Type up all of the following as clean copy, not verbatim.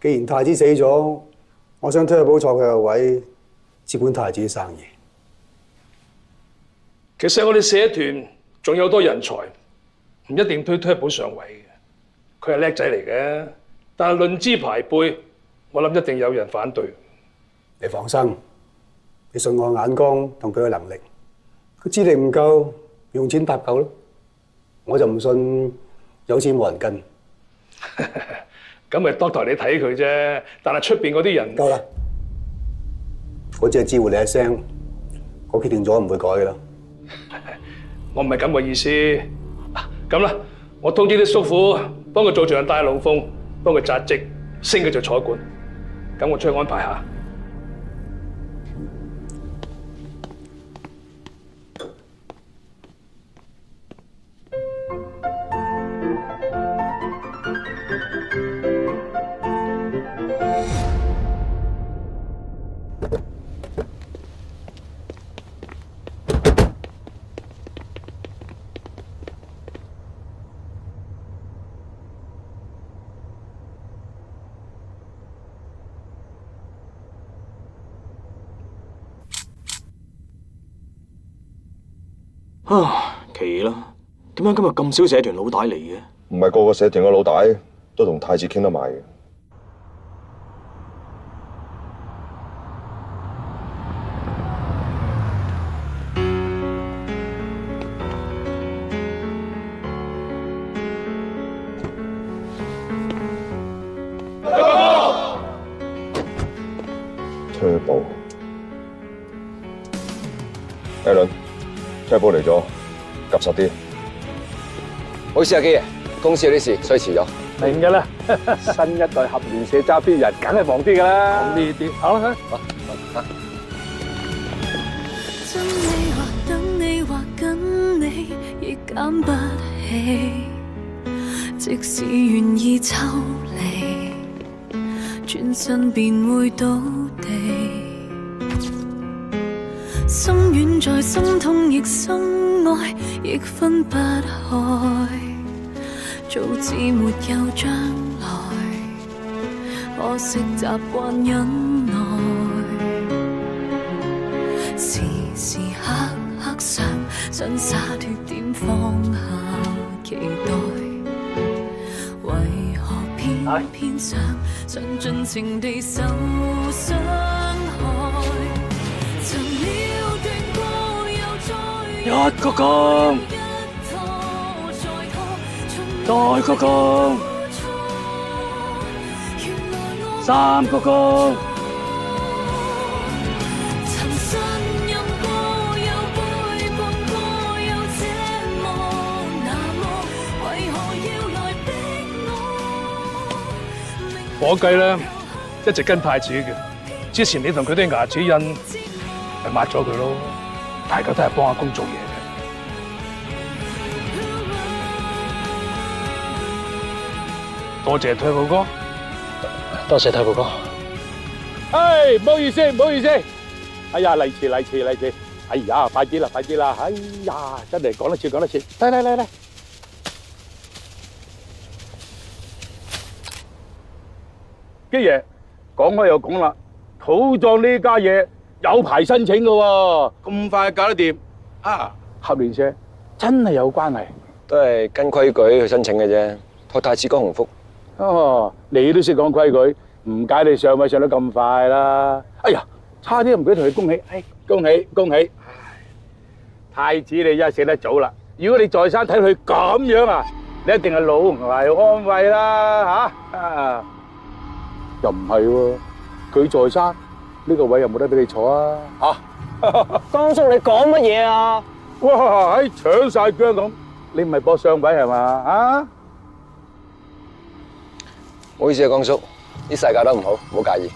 既然太子死咗，我想推阿寶坐佢個位，接管太子生意。其實我哋社團仲有好多人才，唔一定推阿寶上位嘅。佢係叻仔嚟嘅，但係論資排輩，我諗一定有人反對。你放心，你信我眼光同佢嘅能力，佢資歷唔夠，用錢搭救咯。我就唔信有錢冇人跟。咁咪多台你睇佢啫，但係出邊嗰啲人夠啦，我只係知會你一聲，我決定咗唔會改嘅啦。我唔係咁嘅意思。咁啦，我通知啲叔父幫佢做場大龍鳳，幫佢扎職，升佢做彩管。咁我出去安排下。奇啦，點解今日咁少社團老大嚟嘅？唔係個個社團嘅老大都同太子傾得埋嘅。Turbo， 艾倫 ，Turbo 嚟咗，急實啲。唔好意思啊，基爺，公司有啲事，所以遲咗。明㗎啦，新一代合聯社揸飛人，梗係忙啲㗎啦。咁呢啲，好啦，好。憎你或等你或跟你，亦減不起。即使願意抽離，轉身便會倒地。心軟在心痛，亦心愛，亦分不開。早知沒有將來，可惜習慣忍耐。時時刻刻想灑脫點放下期待，為何偏偏想盡情地受傷害？曾了斷過又再一個更，再個更，三個更。曾信任過又背叛過又這麼那麼，為何要來逼我？伙計咧一直跟太子嘅，之前你同佢啲牙齒印咪抹咗佢咯，大家都係幫阿公做嘢嘅。多謝退寶哥，多謝退寶哥。唉，唔好意思，唔好意思。哎呀，嚟遲。哎呀，快啲啦。哎呀，真係講得切。嚟。基爺，講開又講啦，土葬呢家嘢有排申請噶喎，咁快搞得掂啊？合聯社真係有關係，都係跟規矩去申請嘅啫，託太子講鴻福。哦，你都識講規矩，唔解你上位上得咁快啦。哎呀，差啲唔記得同你恭喜，恭喜！太子你真係死得早啦！如果你在生睇佢咁樣啊，你一定係老懷安慰啦嚇。又唔係喎，佢在生呢個位又冇得俾你坐啊嚇！江叔你講乜嘢啊？哇，喺搶曬姜咁，你唔係搏上位係嘛啊？唔好意思啊，江叔，啲細教得唔好，唔好介意。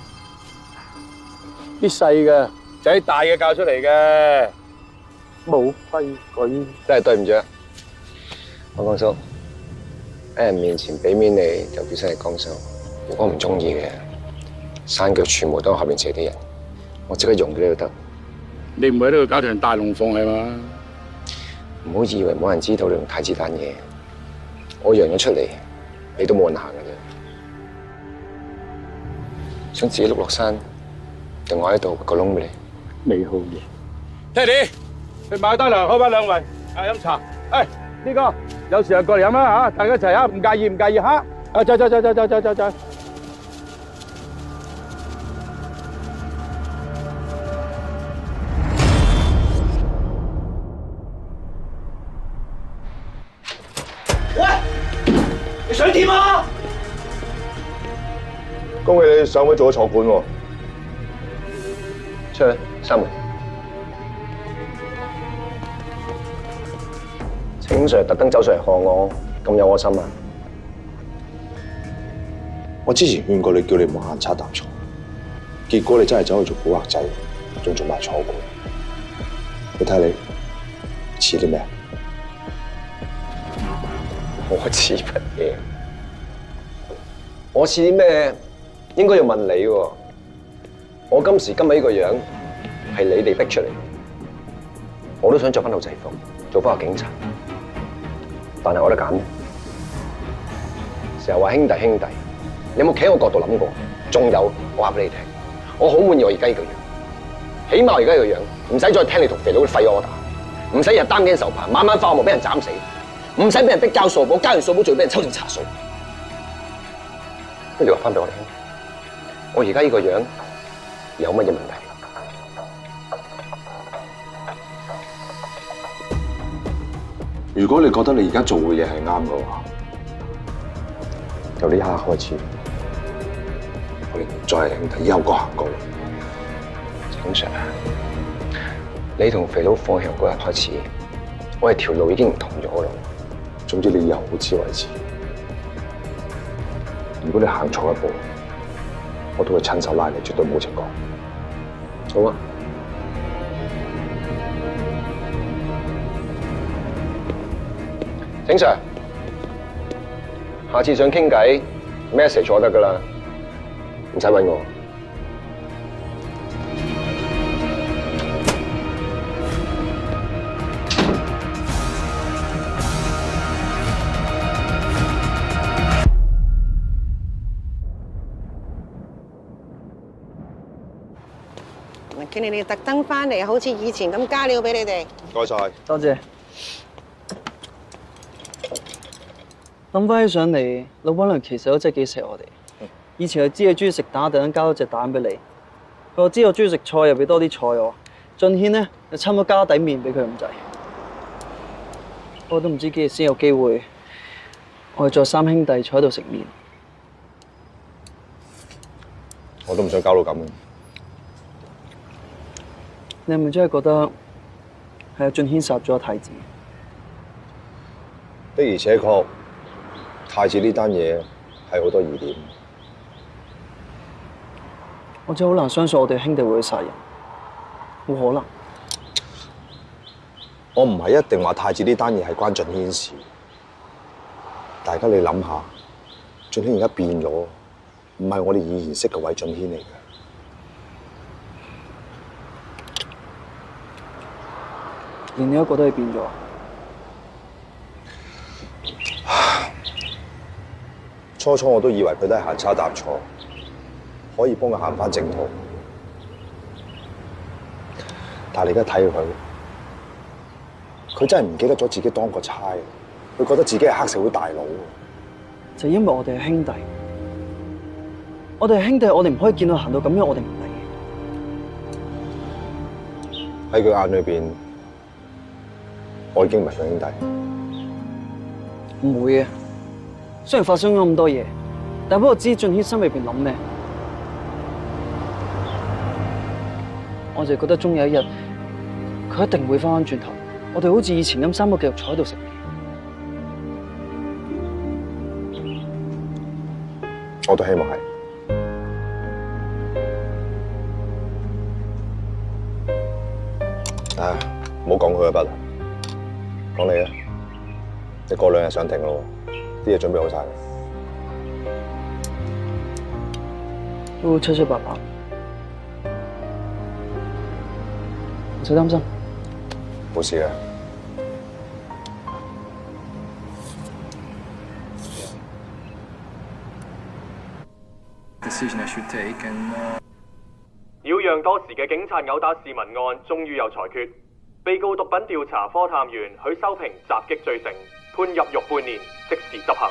啲細嘅就喺大嘅教出嚟嘅，冇規矩。真係對唔住啊，江叔，喺人面前俾面你就表示係江叔。如果唔中意嘅，山腳全部都係合聯社啲人，我即刻用佢都得。你唔會喺呢度搞場大龍鳳係嘛？唔好以為冇人知道你同太子單嘢，我揚咗出嚟，你都冇人行嘅啫。想自己碌落山，定我喺度掘個窿俾你？美好嘢。Teddy，去買單糧，開翻兩位，飲茶。呢個有時就過嚟飲啦嚇，大家一齊啊，唔介意嚇。走。你想點啊？恭喜你上位做咗坐館喎！出去閂門。請 Sir 特登走上嚟賀我，咁有我心啊！我之前勸過你，叫你唔好行差踏錯，結果你真係走去做古惑仔，仲做埋坐館。你睇你似啲咩？我似乜嘢？我似啲咩？應該要問你喎。我今時今日呢個樣係你哋逼出嚟，我都想着翻套制服，做翻個警察。但係我得揀咩？成日話兄弟，你有冇企喺我角度諗過？仲有，我話俾你聽，我好滿意我而家呢個樣，起碼我而家呢個樣，唔使再聽你同肥佬嘅廢我打，唔使日擔驚受怕，晚晚返學冇俾人斬死，唔使俾人逼交數簿，交完數簿仲要俾人抽成查數。不如話翻俾我聽，我而家呢個樣有乜嘢問題？如果你覺得你而家做嘅嘢係啱嘅話，由呢一刻開始，我哋唔再係兄弟，以後各行各路。景 Sir， 你同肥佬放棄嗰日開始，我哋條路已經唔同咗啦。總之你以後好自為之。如果你行錯一步，我都會親手拉你，絕對冇情講。好啊。景 Sir， 下次想傾偈 ，message 咗得噶啦，唔使搵我。見你哋特登翻嚟，好似以前咁加料俾你哋。唔該晒。多謝。諗翻起上嚟，老闆娘其實都真係幾錫我哋。以前係知你中意食蛋，特登加多隻蛋俾你。佢又知我中意食菜，又俾多啲菜我。俊軒咧，就差唔多加底麵俾佢咁滯。不過都唔知幾時先有機會，我哋再三兄弟坐喺度食麵。我都唔想搞到咁。你係咪真係覺得係阿俊軒殺咗太子？的而且確，太子呢單嘢係好多疑點。我真係好難相信我哋兄弟會去殺人，冇可能。我唔係一定話太子呢單嘢係關俊軒事。大家你諗下，俊軒而家變咗，唔係我哋以前識嘅韋俊軒嚟嘅。連你都覺得佢變咗？初我都以為佢都係行差踏錯，可以幫佢行返正途。但係你而家睇佢，佢真係唔記得咗自己當過差，佢覺得自己係黑社會大佬。就因為我哋係兄弟，我哋係兄弟，我哋唔可以見到行到咁樣，我哋唔理。喺佢眼裏邊，我已經唔係佢兄弟。唔會嘅，雖然發生咗咁多嘢，但不過知俊軒心裏邊諗咩，我就覺得終有一日，佢一定會翻返轉頭，我哋好似以前咁三個繼續坐喺度食麵。我都希望係。唉，唔好講佢嗰筆啦，講你啊！你過2日上庭咯，啲嘢準備好晒啦。都七七八八，唔使擔心。冇事嘅。This decision I should take, and. 擾攘多時嘅警察毆打市民案終於有裁決，被告毒品調查科探員許修平襲擊罪成，判入獄半年，即時執行。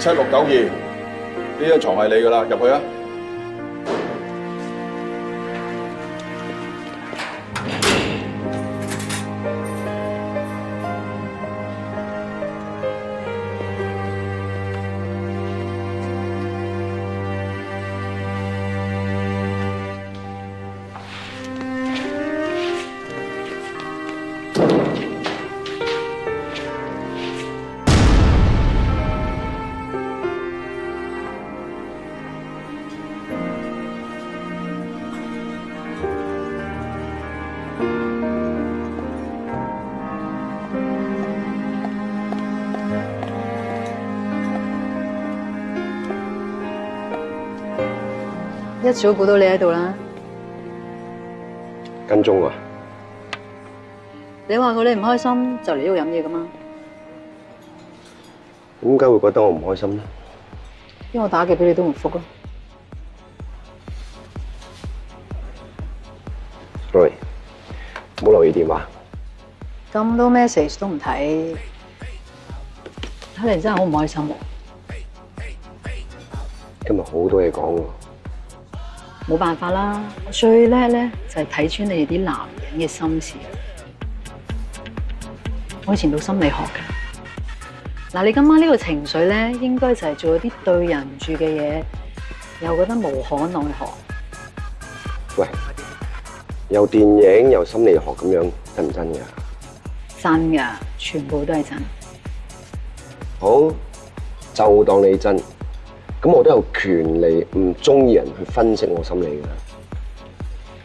7692呢張床係你噶啦，入去啊！一早估到你喺度啦。跟蹤啊！你話過你唔開心就嚟呢度飲嘢噶嘛？點解會覺得我唔開心咧？因為我打嘅俾你都唔覆咯。Sorry， 冇留意電話。咁多 message 都唔睇，睇嚟真係好唔開心喎。今日好多嘢講喎。冇辦法啦，我最叻咧就係睇穿你哋啲男人嘅心事。我以前讀心理學㗎。嗱，你今晚呢個情緒咧，應該就係做啲對人唔住嘅嘢，又覺得無可奈何。喂，又電影又心理學咁樣，真唔真㗎？真㗎，全部都係真。好，就當你真。咁我都有權利唔中意人去分析我心理㗎。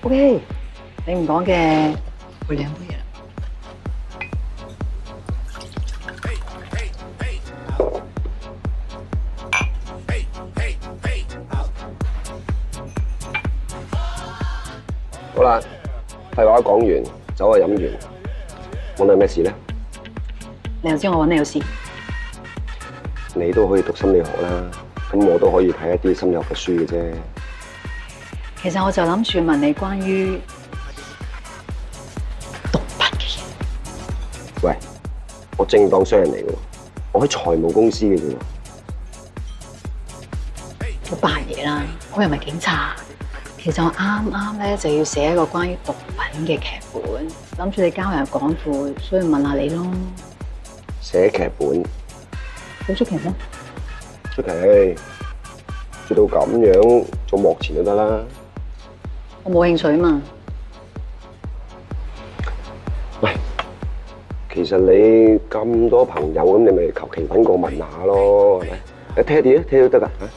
OK， 你唔講嘅，會兩杯嘢啦。好啦，廢話講完，酒啊飲完，揾你有咩事咧？你又知我揾你有事？你都可以讀心理學啦。咁我都可以睇一啲心理學嘅書嘅啫。其實我就諗住問你關於毒品嘅嘢。喂，我正當商人嚟嘅喎，我喺財務公司嘅啫喎。我扮嘢啦，我又唔係警察。其實我啱啱咧就要寫一個關於毒品嘅劇本，諗住你交遊廣闊，所以問下你咯。寫劇本？好出奇咩？出奇，做到咁樣做幕前就得啦。我冇興趣嘛。喂，其實你咁多朋友，咁你咪求其揾個問下咯，係咪？你聽啲啊，聽都得噶嚇。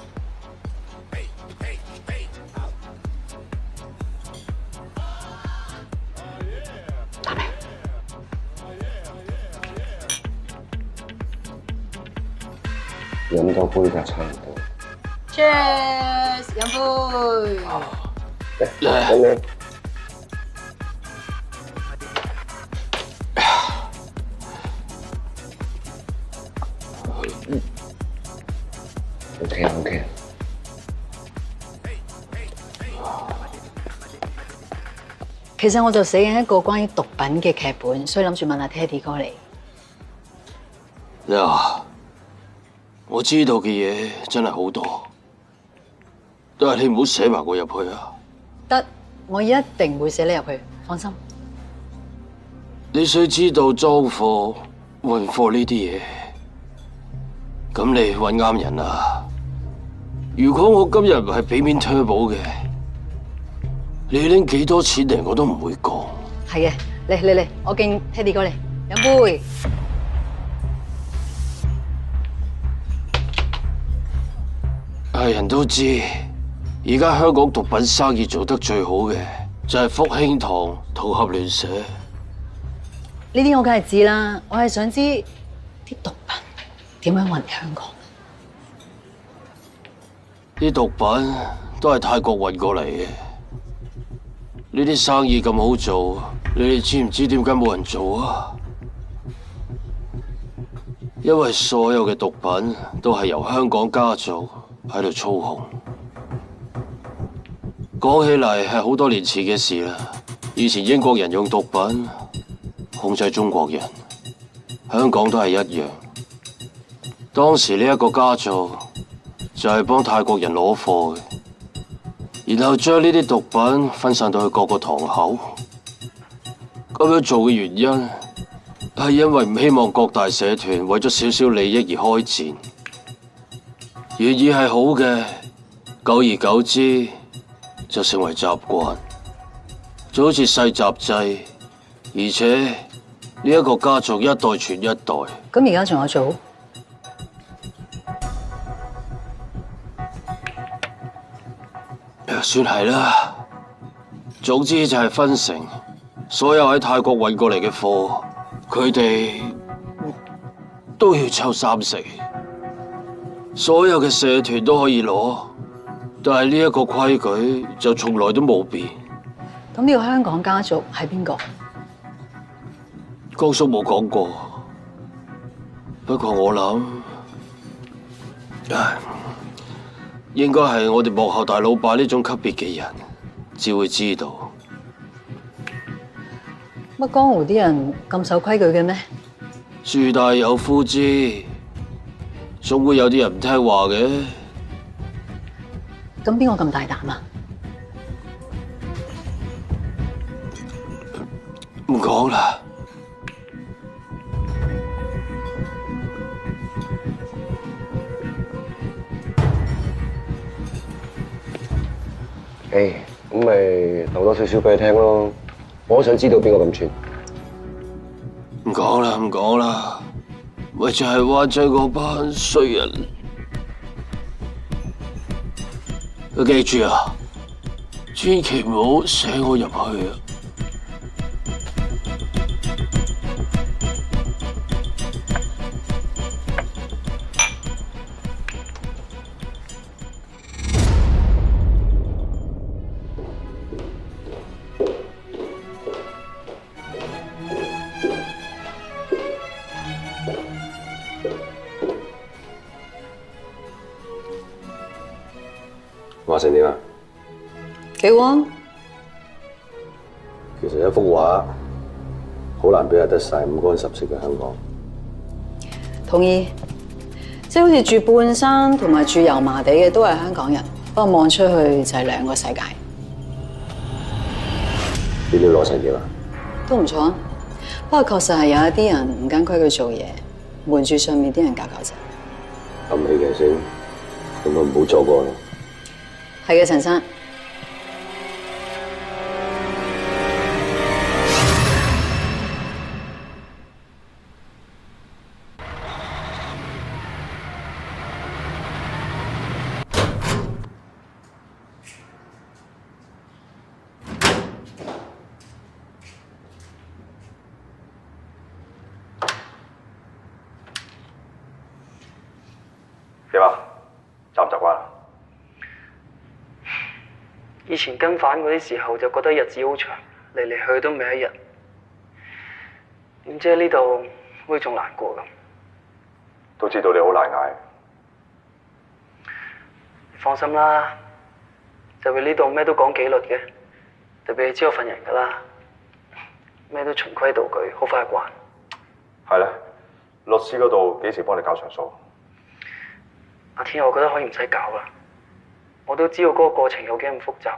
打咩？飲多杯就差唔多。Cheers， 飲杯。咁樣。OK。其實我就寫緊一個關於毒品嘅劇本，所以諗住問下 Teddy 哥你。呀，我知道嘅嘢真係好多，但係你唔好寫埋我入去啊！得，我一定會寫你入去，放心。你需知道裝貨、運貨呢啲嘢，咁你揾啱人啦。如果我今日唔係俾面 Turbo 嘅，你拎幾多錢嚟我都唔會講。係嘅，嚟，我敬 Teddy 哥嚟飲杯。係人都知，而家香港毒品生意做得最好嘅就係福興堂同合聯社。呢啲我梗係知啦，我係想知啲毒品點樣運香港。啲毒品都係泰國運過嚟嘅。呢啲生意咁好做，你哋知唔知點解冇人做啊？因為所有嘅毒品都係由香港家族喺度操控。講起嚟係好多年前嘅事啦。以前英國人用毒品控制中國人，香港都係一樣。當時呢一個家族就係幫泰國人攞貨嘅，然後將呢啲毒品分散到去各個堂口。咁樣做嘅原因係因為唔希望各大社團為咗少少利益而開戰。原意係好嘅，久而久之就成為習慣，就好似世襲制，而且呢一個家族一代傳一代。咁而家仲有做？算係啦。總之就係分成所有喺泰國運過嚟嘅貨，佢哋都要抽30%。所有嘅社團都可以攞，但係呢一個規矩就從來都冇變。咁呢個香港家族係邊個？江叔冇講過，不過我諗，應該係我哋幕後大老闆呢種級別嘅人，至會知道。乜江湖啲人咁守規矩嘅咩？樹大有枯枝，總會有啲人唔聽話嘅。咁邊個咁大膽啊？唔講啦。咁咪留多少少俾你聽咯。我想知道邊個咁串。唔講啦，唔講啦，咪就係灣仔嗰班衰人。記住啊，千祈唔好寫我入去啊！畫成點啊？幾好啊！其實一幅畫好難表達得晒五光十色嘅香港。同意，即係好似住半山同埋住油麻地嘅都係香港人，不過望出去就係兩個世界。資料攞成點啊？都唔錯啊，不過確實係有一啲人唔跟規矩做嘢，瞞住上面啲人搞搞震。咁戲劇性，咁就唔好做過啦。係嘅，陳生。點啊？習唔習慣啊？以前跟反嗰啲時候就覺得日子好長，嚟嚟去去都未一日。點知喺呢度好似仲難過咁。都知道你好難捱。放心啦，就係呢度咩都講紀律嘅，特別你知我份人㗎啦，咩都循規蹈矩，好快慣。係咧，律師嗰度幾時幫你搞上訴？阿天，我覺得可以唔使搞啦。我都知道嗰個過程有幾咁複雜，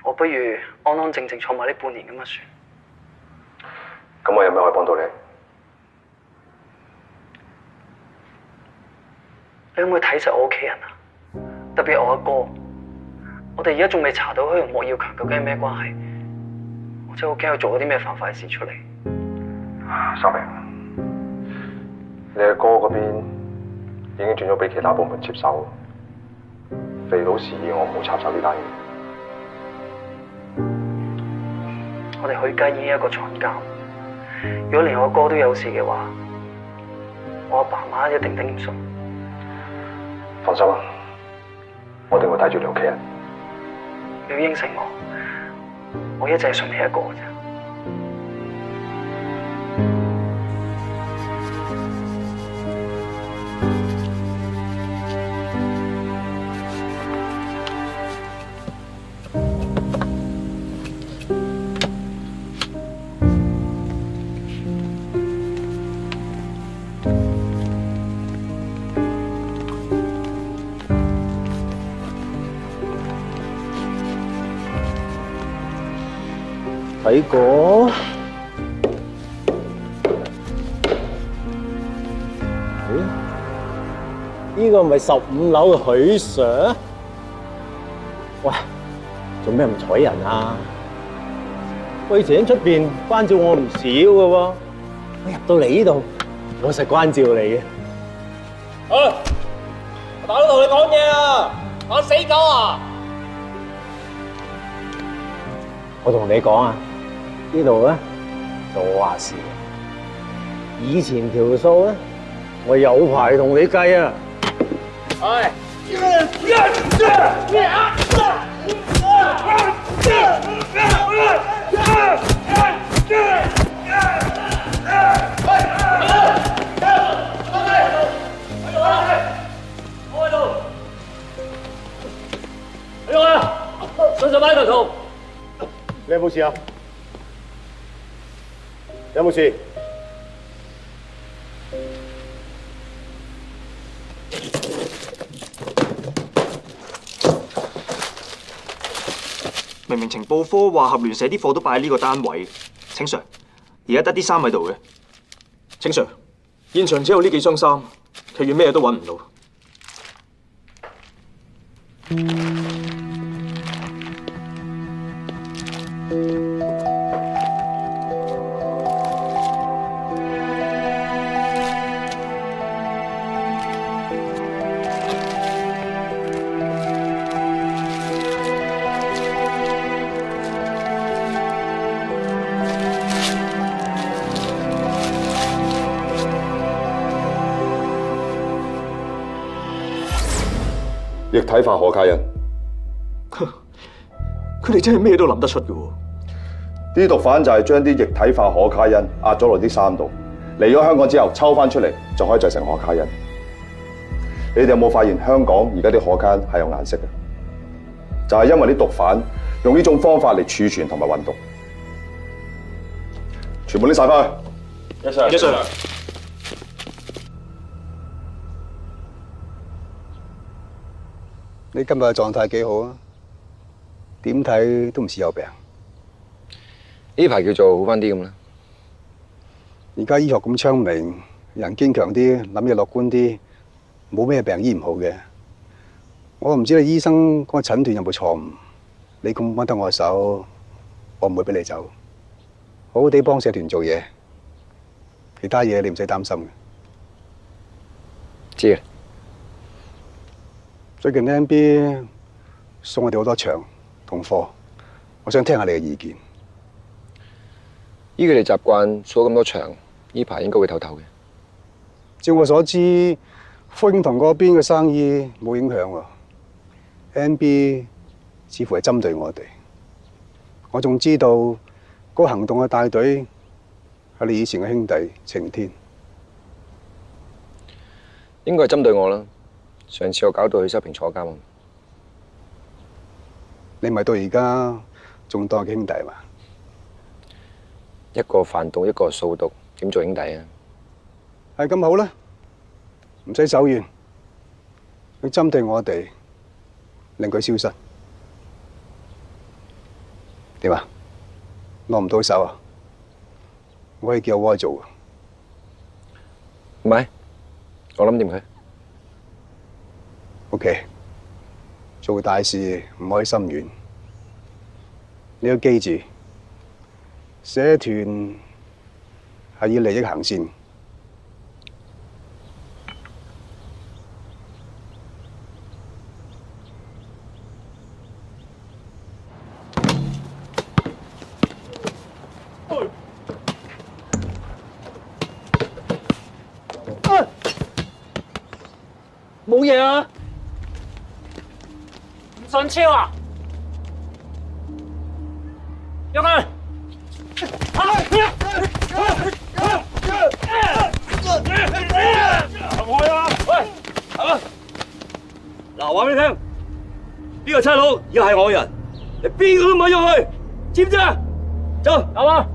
我不如安安靜靜坐埋呢半年咁啊算。咁我有咩可以幫到你？你可唔可以睇實我屋企人啊？特別係我阿哥，我哋而家仲未查到佢同莫耀強究竟係咩關係，我真係好驚佢做咗啲咩犯法嘅事出嚟。收明，你阿哥嗰邊已經轉咗俾其他部門接手，肥佬示意我唔好插手呢單嘢。我哋許家已經一個坐監，如果連我阿哥都有事嘅話，我阿爸媽一定頂唔順。放心啦，我一定會睇住你屋企人。你要應承我一直係信你一個嘅啫。睇過，呢個咪15樓嘅許 Sir？ 喂，做咩唔睬人啊？我以前喺出邊關照我唔少嘅喎，我入到嚟呢度，我實關照你嘅。我大佬同你講嘢啊！我死狗啊！我同你講啊！呢度咧就我話事，以前條數咧我有排同你計啊！哎，順手擺頭痛，你有冇事啊？有冇事？明明情報科話合聯社啲貨都擺喺呢個單位，請 Sir， 而家得啲衫喺度嘅，請 Sir， 現場只有呢幾箱衫，其餘咩都揾唔到。液體化可卡因，佢哋真係咩都諗得出嘅喎。啲毒販就係將啲液體化可卡因壓咗落啲衫度，嚟咗香港之後抽翻出嚟就可以製成可卡因。你哋有冇發現香港而家啲可卡因係有顏色嘅？就係因為啲毒販用呢種方法嚟儲存同埋運毒。全部拎晒翻去。Yes sir。Yes sir。你今日嘅狀態幾好啊？點睇都唔似有病。呢排叫做好翻啲咁啦。而家醫學咁昌明，人堅強啲，諗嘢樂觀啲，冇咩病醫唔好嘅。我唔知你醫生嗰個診斷有冇錯誤。你咁幫得我手，我唔會俾你走。好好地幫社團做嘢，其他嘢你唔使擔心嘅。知啊。最近 MB 送我哋好多場同課，我想聽下你嘅意見。依佢哋習慣掃咁多場，呢排應該會唞唞嘅。照我所知，福英堂嗰邊嘅生意冇影響喎。MB 似乎係針對我哋。我仲知道嗰個行動嘅帶隊係你以前嘅兄弟晴天。應該係針對我啦。上次我搞到許修平坐監，你咪到而家仲當佢兄弟嘛？一個販毒，一個掃毒，點做兄弟啊？係咁好啦，唔使走遠，佢針對我哋，令佢消失。點啊？攞唔到手啊？我可以叫阿威做。唔係，我諗掂佢。OK， 做大事唔可以心軟。你要記住，社團係以利益行先。冇嘢啊！唔信超啊！喐佢！開啊！喂，嗱，話俾你聽，呢個差佬而家係我人，你邊個都唔可以喐佢，知唔知啊？走，走啊！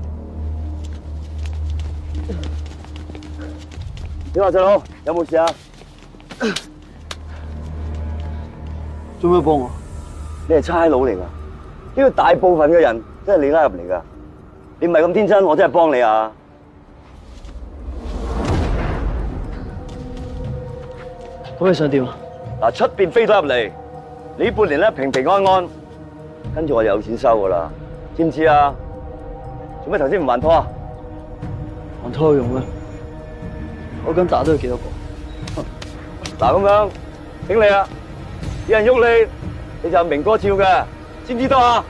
點啊，細佬，有冇事啊？做咩幫我？你係差佬嚟噶，呢個大部分嘅人都係你拉入嚟噶。你唔係咁天真，我真係幫你啊！咁你想點啊？嗱，出邊飛咗入嚟，你半年咧平平安安，跟住我就有錢收噶啦，知唔知啊？做咩頭先唔還拖啊？還拖有用咩？我咁打都有幾多個？嗱，咁樣，頂你啊！有人喐你，你就明哥照嘅，知唔知道啊？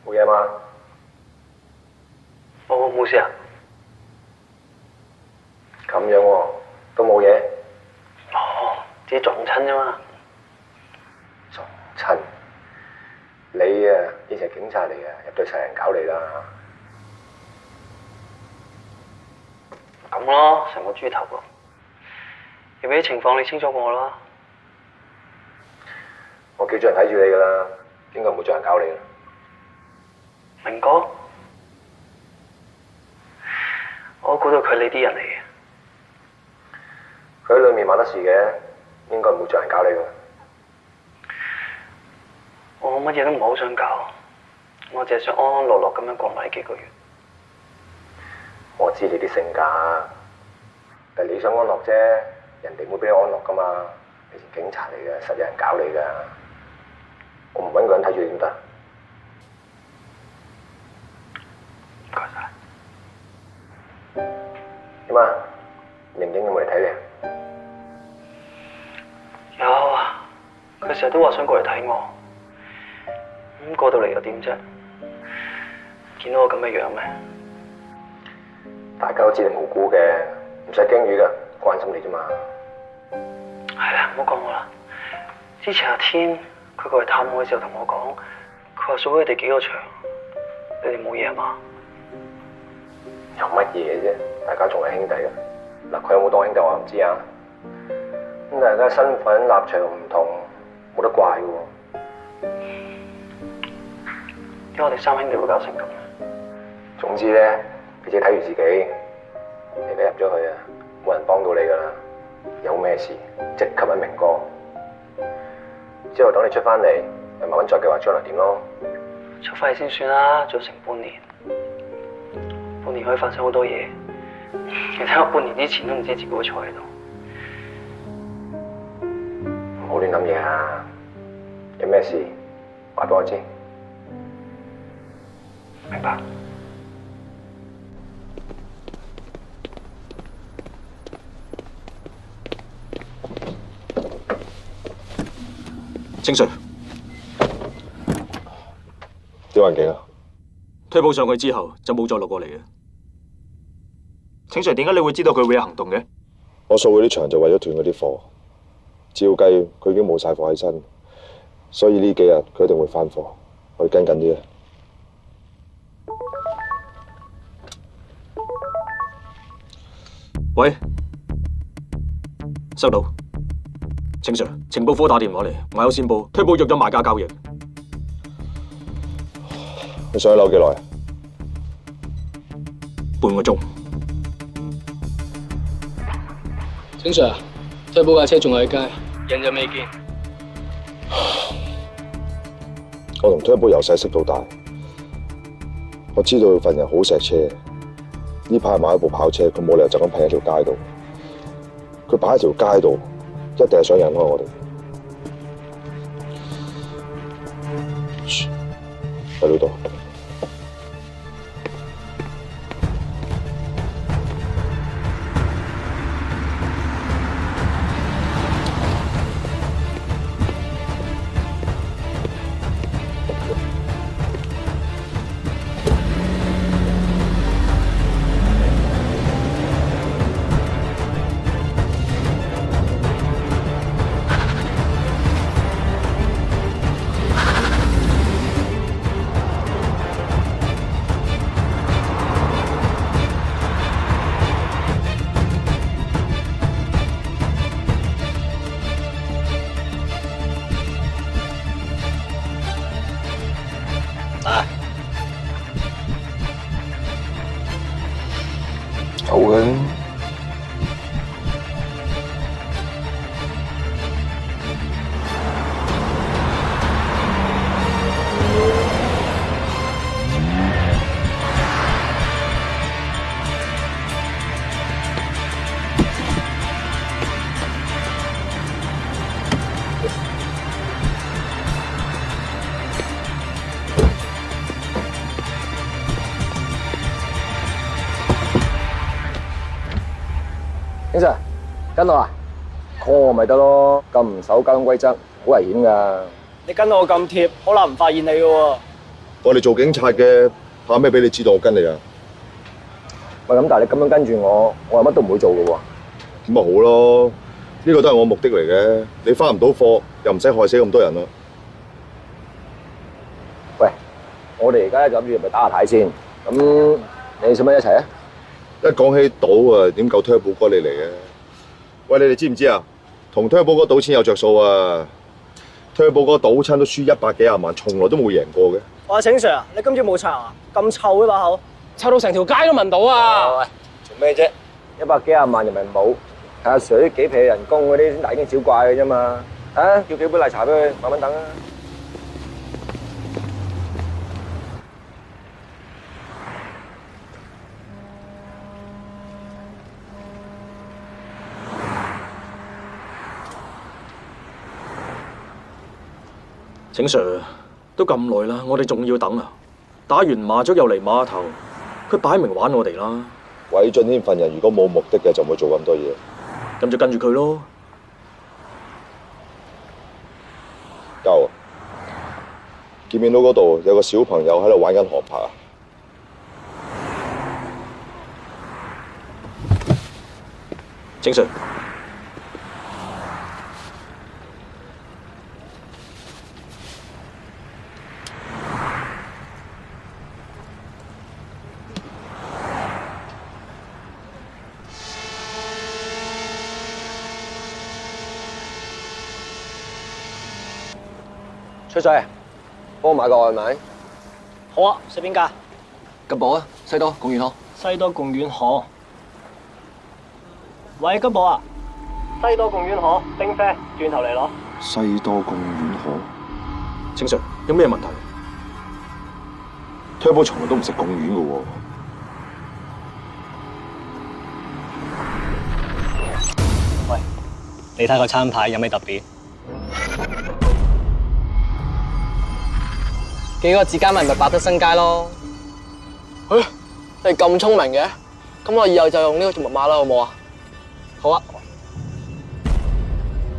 冇嘢嘛？我冇事啊。咁樣喎，都冇嘢。哦，自己撞親啫嘛。撞親？你啊，以前係警察嚟嘅，入隊殺人搞你啦。咁咯，成個豬頭喎。要俾啲情況你清楚過我啦。我叫咗人睇住你噶啦，應該唔會再人搞你啦。明哥，我估到佢呢啲人嚟嘅。佢喺裏面話得事嘅，應該唔會再人搞你噶。我乜嘢都唔係好想搞，我淨係想安安樂樂咁樣過埋呢幾個月。我知你啲性格，但係你想安樂啫，人哋會俾你安樂噶嘛。你係警察嚟嘅，實有人搞你噶。我唔揾個人睇住你點得？唔該晒。點啊？盈盈有冇嚟睇你啊？有啊，佢成日都話想過嚟睇我。咁過到嚟又點啫？見到我咁嘅樣咩？大家都知你無辜嘅，唔使驚魚噶，關心你啫嘛。係啦，唔好講我啦。之前阿天佢過嚟探我嘅時候同我講，佢話數咗你哋幾個場，你哋冇嘢啊嘛？有乜嘢啫？大家仲係兄弟嘅。嗱，佢有冇當兄弟我唔知啊。咁大家身份立場唔同，冇得怪嘅喎。因為我哋三兄弟會搞成咁。總之咧，你自己睇住自己。你而家入咗去啊，冇人幫到你噶啦。有咩事即刻揾明哥。之後等你出翻嚟，咪慢慢再計劃將來點咯。出翻嚟先算啦，仲有成半年。半年可以發生好多嘢。你睇我半年之前都唔知自己會坐喺度。唔好亂諗嘢啊！有咩事話俾我知。明白。清 Sir， 點環境啊？推報上去之後就冇再落過嚟嘅。清 Sir， 點解你會知道佢會有行動嘅？我掃嗰啲場就為咗斷嗰啲貨，照計佢已經冇晒貨喺身，所以呢幾日佢一定會翻貨，我哋跟緊啲啊！喂，收到。程 Sir， 情報科打電話嚟，我有線報，推報約咗買家交易。你上樓幾耐？半個鐘。程 Sir， 推報架車仲喺街，人就未見。我同推報由細識到大，我知道佢份人好錫車。呢排買一部跑車，佢冇理由就咁撇喺條街度。佢擺喺條街度，一定係想引開我哋。喺呢度。好嘅。景 Sir， 跟我啊 ，call 我咪得咯，咁唔守交通規則，好危險噶。你跟到我咁貼，好難唔發現你嘅喎。我哋做警察嘅，怕咩俾你知道我跟你啊？喂，咁但係你咁樣跟住我，我係乜都唔會做嘅喎。咁咪好咯，呢個都係我目的嚟嘅。你翻唔到貨，又唔使害死咁多人咯。喂，我哋而家就諗住入去打下牌先。咁你使唔使一齊啊？一講起賭啊，點夠推寶哥你嚟嘅？喂，你哋知唔知啊？同推寶哥賭錢有着數啊！推寶哥賭親都輸100幾廿萬，從來都冇贏過嘅。哇，程 Sir， 你今朝冇擦啊？咁臭嘅把口，臭到成條街都聞到啊！喂，做咩啫？100幾廿萬又咪冇？睇下水幾皮人工嗰啲大驚小怪嘅啫嘛。啊，叫幾杯奶茶俾佢，慢慢等啊。程 Sir， 都咁耐啦，我哋仲要等啊！打完麻雀又嚟碼頭，佢擺明玩我哋啦。韋俊軒份人如果冇目的嘅，就唔會做咁多嘢。咁就跟住佢咯。交啊！見面到嗰度有個小朋友喺度玩緊航拍啊！程 Sir。吹水，幫我買個外賣。好啊，食邊間？吉寶啊，西多貢丸河。西多貢丸河。喂，吉寶啊，西多貢丸河，冰啡，轉頭嚟攞。西多貢丸河。程 Sir， 有咩問題？推寶從來都唔食貢丸嘅喎。喂，你睇個餐牌有咩特別？幾個字加埋咪百德新街咯。你咁聰明嘅，咁我以後就用呢個做密碼啦，好冇啊？好啊。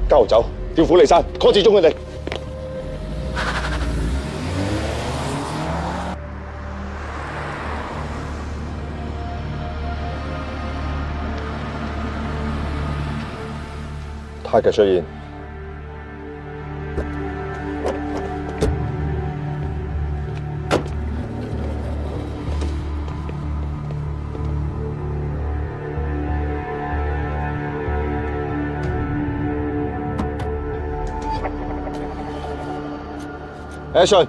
交走，調虎離山 ，call 至中佢哋。太極出現。Action！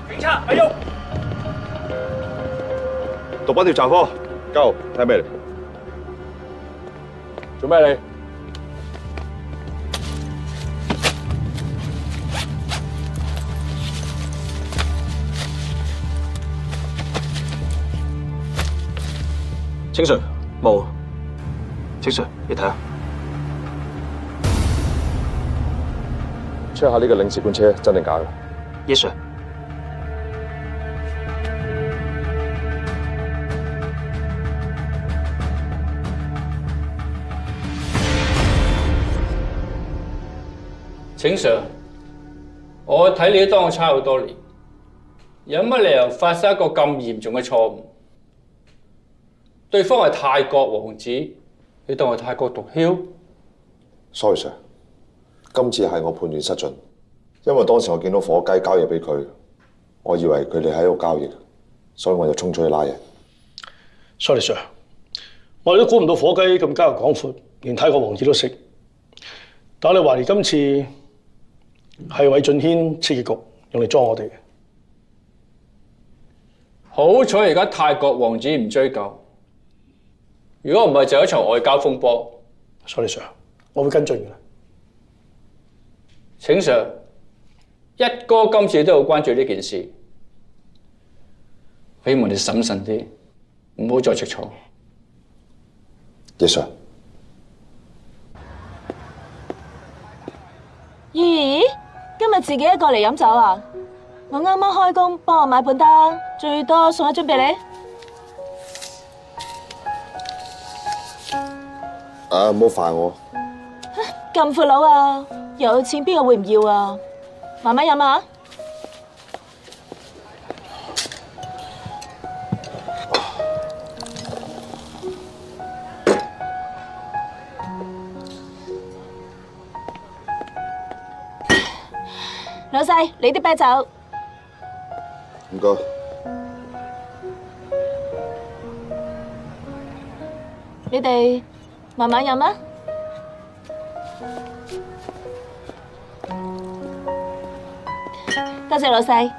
警察，咪喐！毒品調查科，交睇咩嚟？做咩你？清 Sir， 冇。清 Sir， 你睇下。check 下呢個領事館車真定假嘅。Yes sir。請 Sir， 我睇你都當我差好多年，有乜理由發生一個咁嚴重嘅錯誤？對方係泰國王子，你當係泰國毒梟 ？Sorry sir， 今次係我判斷失準，因為當時我見到火雞交嘢俾佢，我以為佢哋喺度交易，所以我就衝出去拉人。Sorry sir， 我哋都估唔到火雞咁交遊廣闊，連泰國王子都識。但我哋懷疑今次係韋俊軒設計局用嚟裝我哋嘅。好彩而家泰國王子唔追究。如果唔係，就有一場外交風波。Sorry sir， 我會跟進嘅。請 Sir， 一哥今次都好關注呢件事，希望你審慎啲，唔好再出錯。Yes sir。咦？今日自己一個嚟飲酒啊？我啱啱開工，幫我買半單，最多送一樽俾你。啊！唔好煩我。咁闊佬啊！有錢邊個會唔要啊？慢慢飲啊！老細，你啲啤酒。唔該。你哋慢慢飲啊！多謝老細。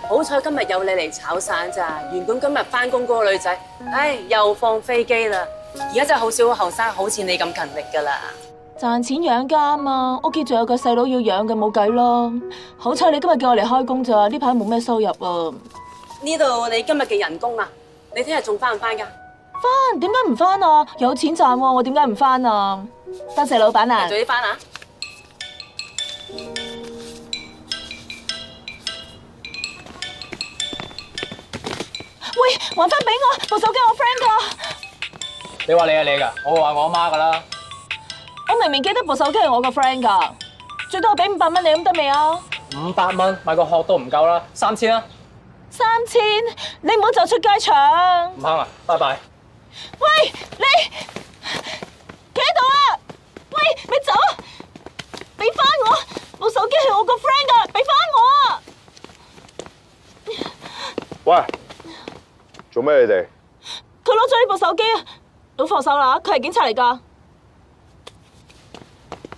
好彩今日有你嚟炒散咋，原本今日返工嗰個女仔，唉，又放飛機啦。而家真係好少後生好似你咁勤力噶啦。賺錢養家啊嘛，屋企仲有個細佬要養嘅，冇計咯。好彩你今日叫我嚟開工咋，呢排冇咩收入啊。呢度你今日嘅人工啊，你聽日仲返唔返㗎？返，點解唔返啊？有錢賺喎，我點解唔返啊？多謝老闆啊！早啲返啊！喂，還返俾我部手機，我 friend 㗎。你話你係你㗎，我話我阿媽㗎啦。我明明記得部手機係我個 friend 㗎，最多我俾500蚊你咁得未啊？500蚊買個殼都唔夠啦，3000啦。3000，你唔好走出街搶。唔坑啊，拜拜。喂，你企喺度啊！喂，你走啊！俾翻我，部手機係我個 friend 㗎，俾翻我啊！喂，做咩你哋？佢攞咗呢部手機啊！老放手啦，佢係警察嚟㗎。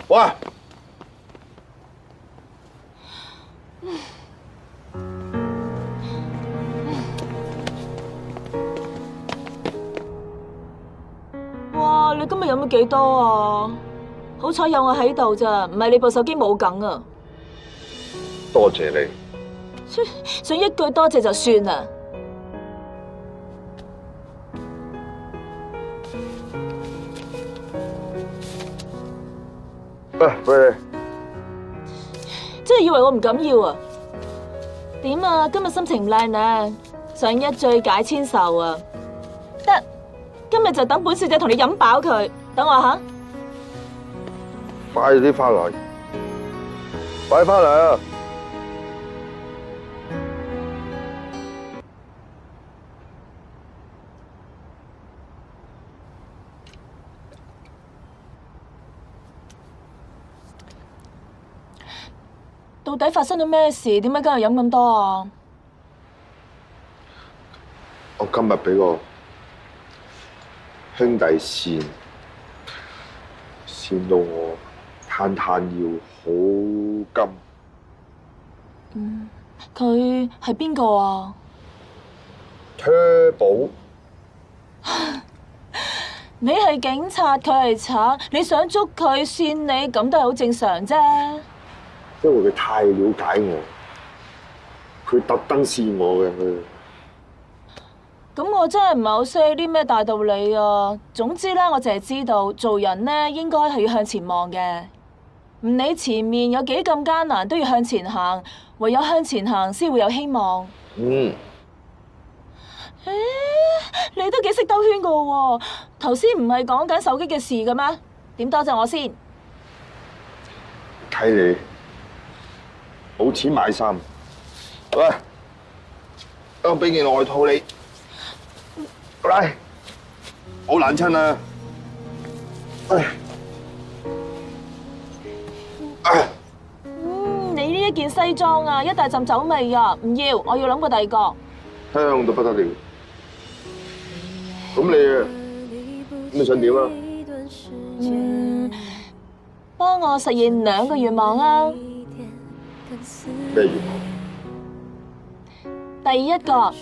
喂！哇！你今日飲咗幾多啊？好彩有我喺度咋，唔係你部手機冇梗啊！多謝你。想一句多謝就算啦。俾你。真係以為我唔敢要啊？點啊？今日心情唔靚呢？想一醉解千愁啊！得，今日就等本小姐同你飲飽佢。等我吓。快啲翻嚟！快翻嚟啊！到底發生咗咩事？點解今日飲咁多啊？我今日俾個兄弟跣到我攤腰，好金。佢係邊個啊？ Turbo， 你係警察，佢係賊，你想捉佢跣你，咁都係好正常啫。因為佢太了解我，佢特登跣我嘅佢。咁我真係唔係好識啲咩大道理啊。總之咧，我淨係知道做人咧應該係要向前望嘅，唔理前面有幾咁艱難，都要向前行。唯有向前行，先會有希望。你都幾識兜圈噶喎！頭先唔係講緊手機嘅事嘅咩？點多謝我先？睇你冇錢買衫，喂，我俾件外套你，嚟，好冷親啊！你呢一件西裝啊，一大陣酒味啊，唔要，我要諗個第二個。香到不得了。咁你想點啊？幫我實現2個願望啊！咩願望？第一個，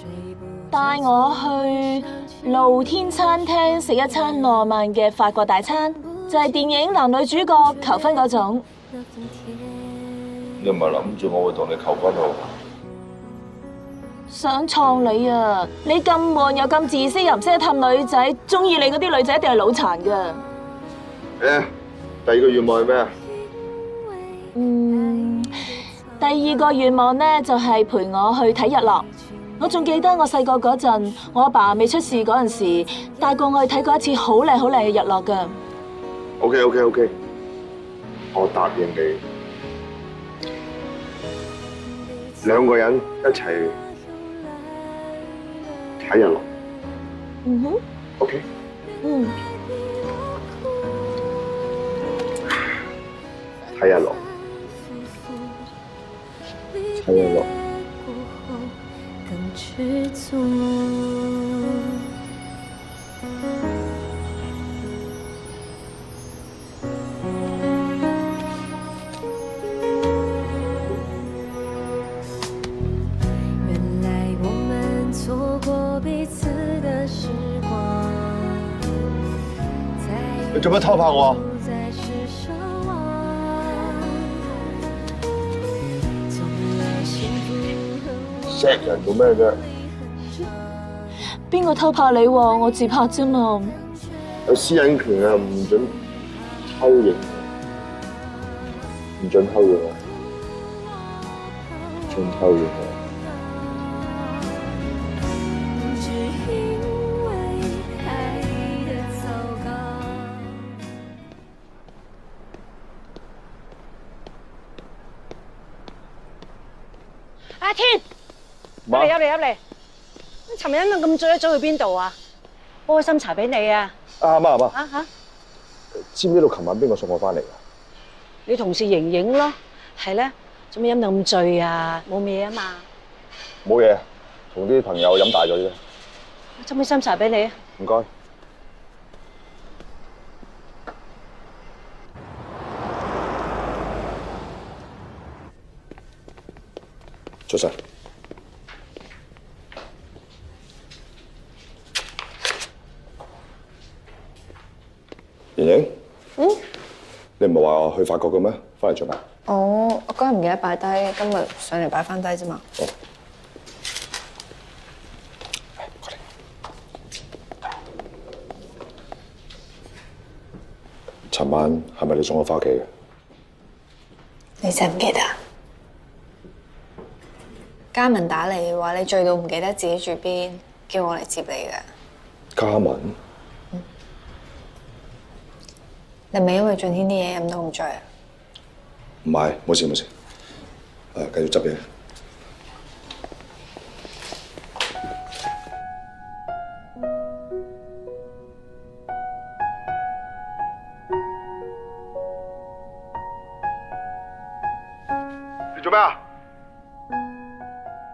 帶我去露天餐廳食一餐浪漫嘅法國大餐，就係電影男女主角求婚嗰種。你唔係諗住我會同你求婚好？想創你啊！你咁悶又咁自私，又唔識得氹女仔，中意你嗰啲女仔一定係腦殘噶。第二個願望係咩啊？第二個願望呢，就係陪我去睇日落。我仲記得我細個嗰陣，我阿爸未出事嗰陣時，帶過我去睇過一次好靚好靚嘅日落噶。OK， 我答應你，2個人一齊睇日落。OK。睇日落。睇日落。你做乜偷拍我？錫人做咩啫？邊個偷拍你喎？我自拍啫嘛。有私隱權啊，唔准偷影，唔准偷影啊，准偷影啊！阿天，入嚟！尋日飲到咁醉，早去邊度啊？煲開心茶俾你啊！阿媽，嚇！知唔知道琴晚邊個送我翻嚟㗎？你同事瑩瑩咯，係咧，做咩飲到咁醉啊？冇嘢啊嘛？冇嘢，同啲朋友飲大咗啫。斟杯心茶俾你啊！唔該。早晨。瑩瑩，你唔係話去法國嘅咩？翻嚟做咩？我嗰日唔記得擺低，今日上嚟擺翻低啫嘛。尋晚係咪你送我翻屋企嘅？你真係唔記得？嘉文打嚟話你醉到唔記得自己住邊，叫我嚟接你嘅。嘉文？你咪因為俊軒啲嘢飲到咁醉啊？唔係，冇事。繼續執嘢。做咩啊？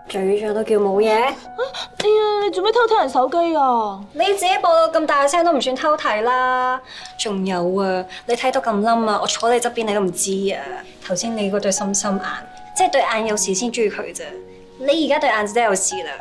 嘴咗都叫冇嘢？哎呀，你做咩偷睇人手機啊？你自己播到咁大聲都唔算偷睇啦。仲有啊，你睇到咁冧啊，我坐你側邊你都唔知啊。頭先你嗰對心心眼，即係對眼有事先中意佢啫。你而家對眼就真係有事啦。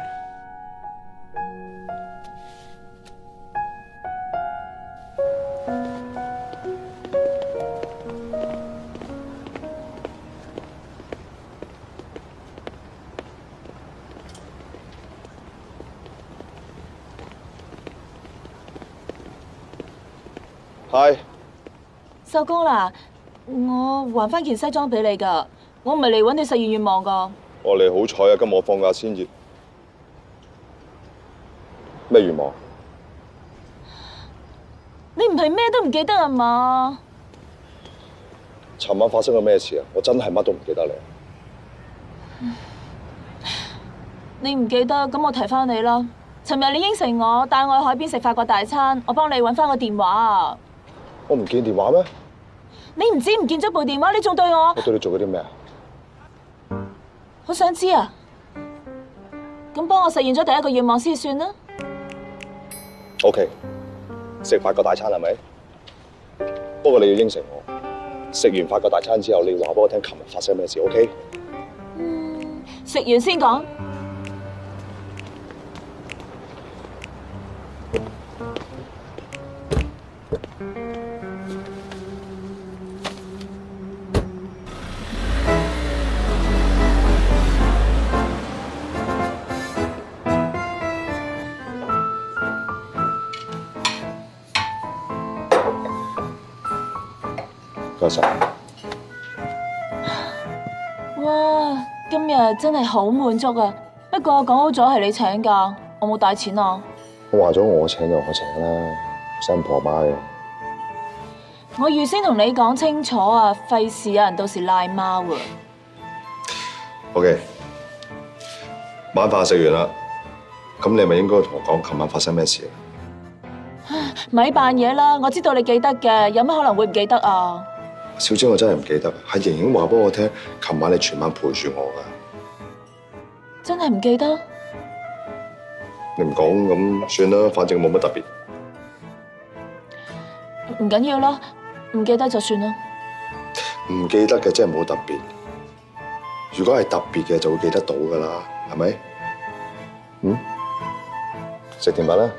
係。收工啦，我還翻件西裝俾你㗎。我唔係嚟揾你實現願望㗎。我哋好彩啊！今日我放假先至。咩願望？你唔係咩都唔記得啊嘛？尋晚發生咗咩事啊？我真係乜都唔記得你。你唔記得，咁我提翻你啦。尋日你應承我帶我去海邊食法國大餐，我幫你揾翻個電話啊。我唔見電話咩？你唔知唔見咗部電話，你仲對我？我對你做咗啲咩啊？好想知啊！咁幫我實現咗第一個願望先算啦。OK， 食法國大餐係咪？不過你要應承我，食完法國大餐之後，你話俾我聽，琴日發生咩事 ？OK？ 食完先講。多謝。哇，今日真係好滿足啊！不過講好咗係你請㗎，我冇帶錢啊。我話咗我請就我請啦，新婆媽嘅。我預先同你講清楚啊，費事有人到時賴貓啊。OK， 晚飯食完啦，咁你咪應該同我講琴晚發生咩事啊？咪扮嘢啦！我知道你記得嘅，有乜可能會唔記得啊？小姐，我真係唔記得，係瑩瑩話俾我聽，琴晚你全晚陪住我㗎。真係唔記得？你唔講咁算啦，反正冇乜特別。唔緊要啦，唔記得就算啦。唔記得嘅真係冇特別，如果係特別嘅就會記得到㗎啦，係咪？嗯？食甜品啦。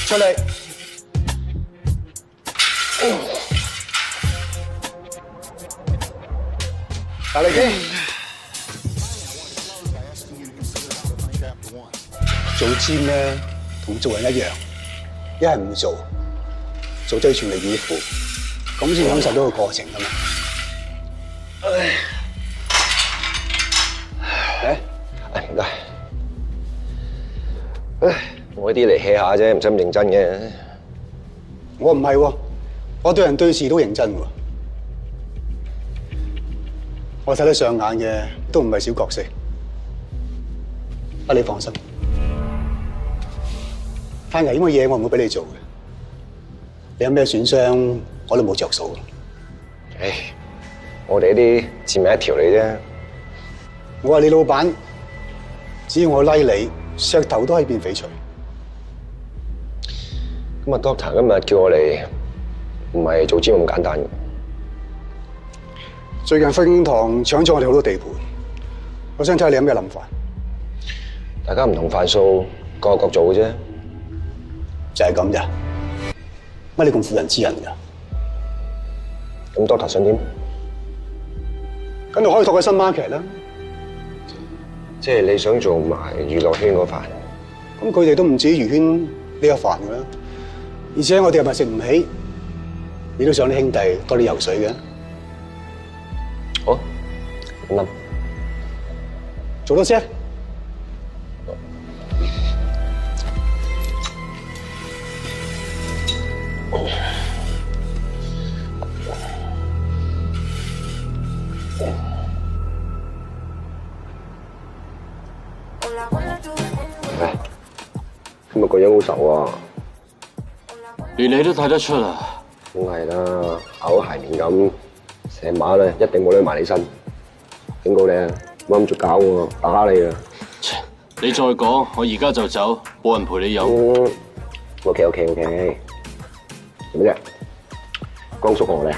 出嚟！大力啲！做 gym 咧，同做人一樣，一係唔做，做都要全力以赴，咁先享受到個過程㗎嘛。唔該。我呢啲嚟 hea 下啫，唔使咁認真嘅。我唔係喎，我對人對事都認真喎。我睇得上眼嘅都唔係小角色，你放心。太危險嘅嘢我唔會俾你做嘅。你有咩損傷我都冇着數。唉，我哋呢啲賤命一條嚟啫。我係你老闆，只要我拉你，石頭都可以變翡翠。咁啊 ，Doctor 今日叫我嚟，唔係做 gym 咁簡單嘅。最近輝景堂搶咗我哋好多地盤，我想睇下你有咩諗法。大家唔同範數，各有各做嘅啫。就係咁咋？乜你咁婦人之仁㗎？咁 Doctor 想點？跟住開拓個新 market 啦。即係你想做埋娛樂圈嗰範？咁佢哋都唔止娛圈呢一範㗎啦。而且我哋又咪食唔起，你都想啲兄弟多啲游水嘅。好，咁諗。做多些。今日個樣好愁啊！連你都睇得出啊！梗係啦，口鞋面咁，成晚咧一定冇女埋你身。警告你啊，唔好咁捉搞喎，打你啊！你再講，我而家就走，冇人陪你飲。OK，做咩啫？江叔我咧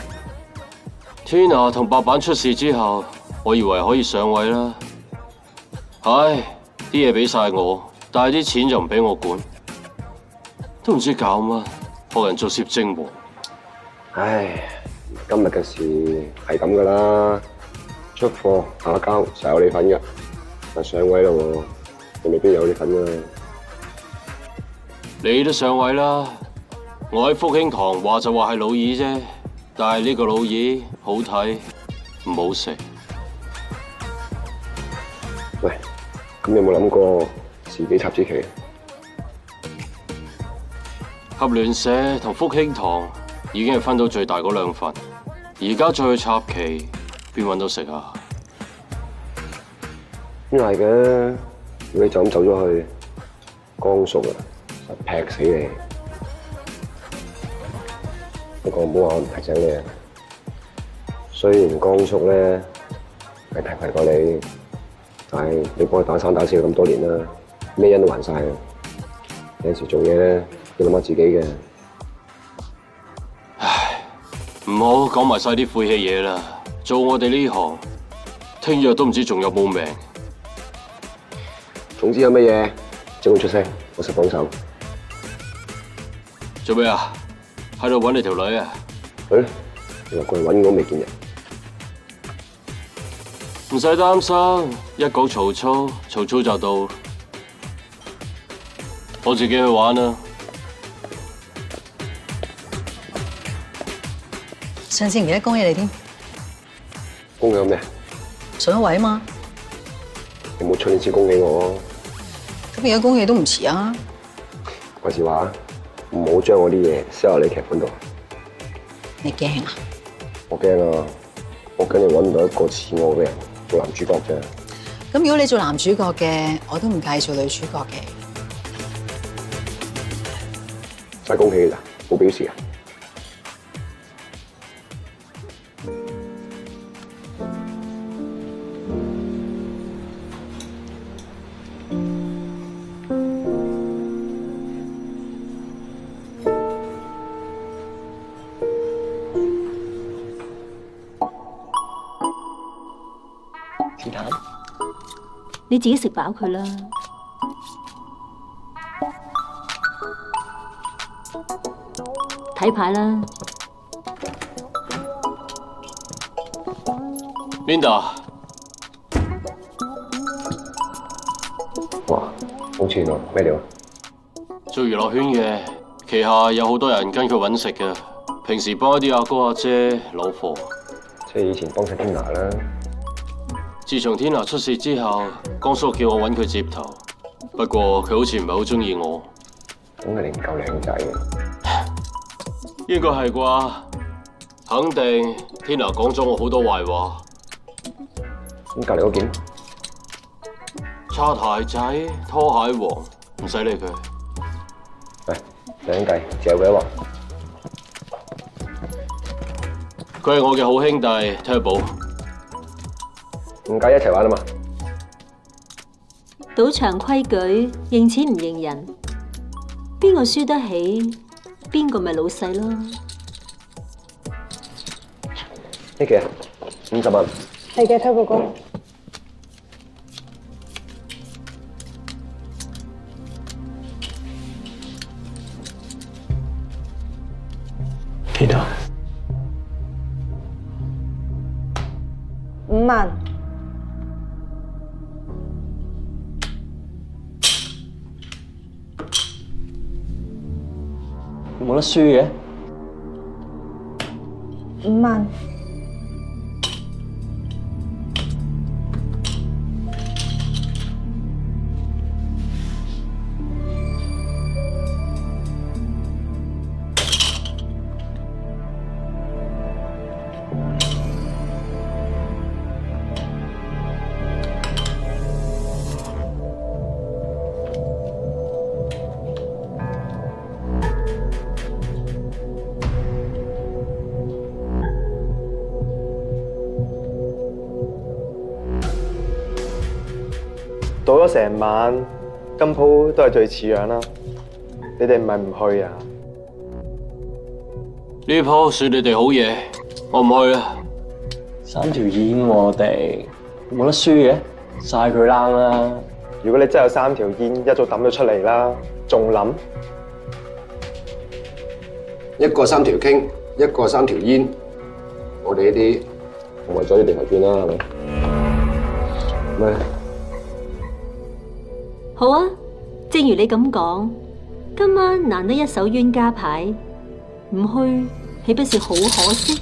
Tina 同白板出事之後，我以為可以上位啦。唉，啲嘢俾晒我，但係啲錢就唔俾我管，都唔知搞乜，學人做攝政王。唉，今日嘅事係咁噶啦，出貨打交實有你份嘅，但上位咯喎，你未必有你份噶。你都上位啦，我喺福興堂話就話係老二啫，但係呢個老二好睇唔好食。喂，咁有冇諗過自己插支旗？合聯社同福興堂已經係分到最大嗰兩份，而家再去插旗，邊搵到食啊？咁係嘅，如果你就咁走咗去，江叔啊，實劈死你！不過唔好話我唔提醒你啊。雖然江叔咧係提攜過你，但係你幫佢打生打死咁多年啦，咩人都還晒嘅。有陣時做嘢咧要諗下自己嘅。唔好講埋晒啲晦氣嘢啦！做我哋呢行，聽日都唔知仲有冇命。總之有乜嘢，即管出聲，我實幫手。做咩啊？喺度揾你條女啊？你話過嚟揾我未見人。唔使擔心，一講曹操，曹操就到。我自己去玩啦。上次唔記得恭喜你添，恭喜我咩？上一位啊嘛。你冇出年先恭喜我。咁而家恭喜都唔遲啊。話時話，唔好將我啲嘢寫落你劇本度。你驚啊？我驚啊！我驚你揾唔到一個似我嘅人做男主角啫。咁如果你做男主角嘅，我都唔介意做女主角嘅。晒恭喜咋，冇表示啊！你自己食飽佢啦。睇牌啦。Linda， 哇，好錢喎！咩料？做娛樂圈嘅，旗下有好多人跟佢揾食嘅，平時幫一啲阿哥阿姐攞貨。即係以前幫襯 Tina 啦。自從 Tina 出事之後，江叔叫我揾佢接頭，不過佢好似唔係好中意我。梗係你唔夠靚仔嘅。應該係啩？肯定 Tina 講咗我好多壞話。咁隔離嗰件擦鞋仔、拖鞋王，唔使理佢。喂，兩計嚼佢一鑊。佢係我嘅好兄弟 Turbo。唔介意一齊玩啊嘛！賭場規矩，認錢唔認人，邊個輸得起，邊個咪老細咯。呢期啊，50萬。係嘅，Turbo哥。Tina， 5萬。冇得輸嘅。 5萬。賭咗成晚，今鋪都係最似樣啦。你哋唔係唔去啊？呢鋪算你哋好嘢，我唔去啦。3條煙我哋冇得輸嘅，晒佢冷啦。如果你真係有3條煙，一早抌咗出嚟啦，仲諗？一個3條傾，一個3條煙，我哋呢啲為咗啲地球轉啦，係咪？咩？好啊，正如你咁講，今晚難得一手冤家牌，唔去豈不是好可惜？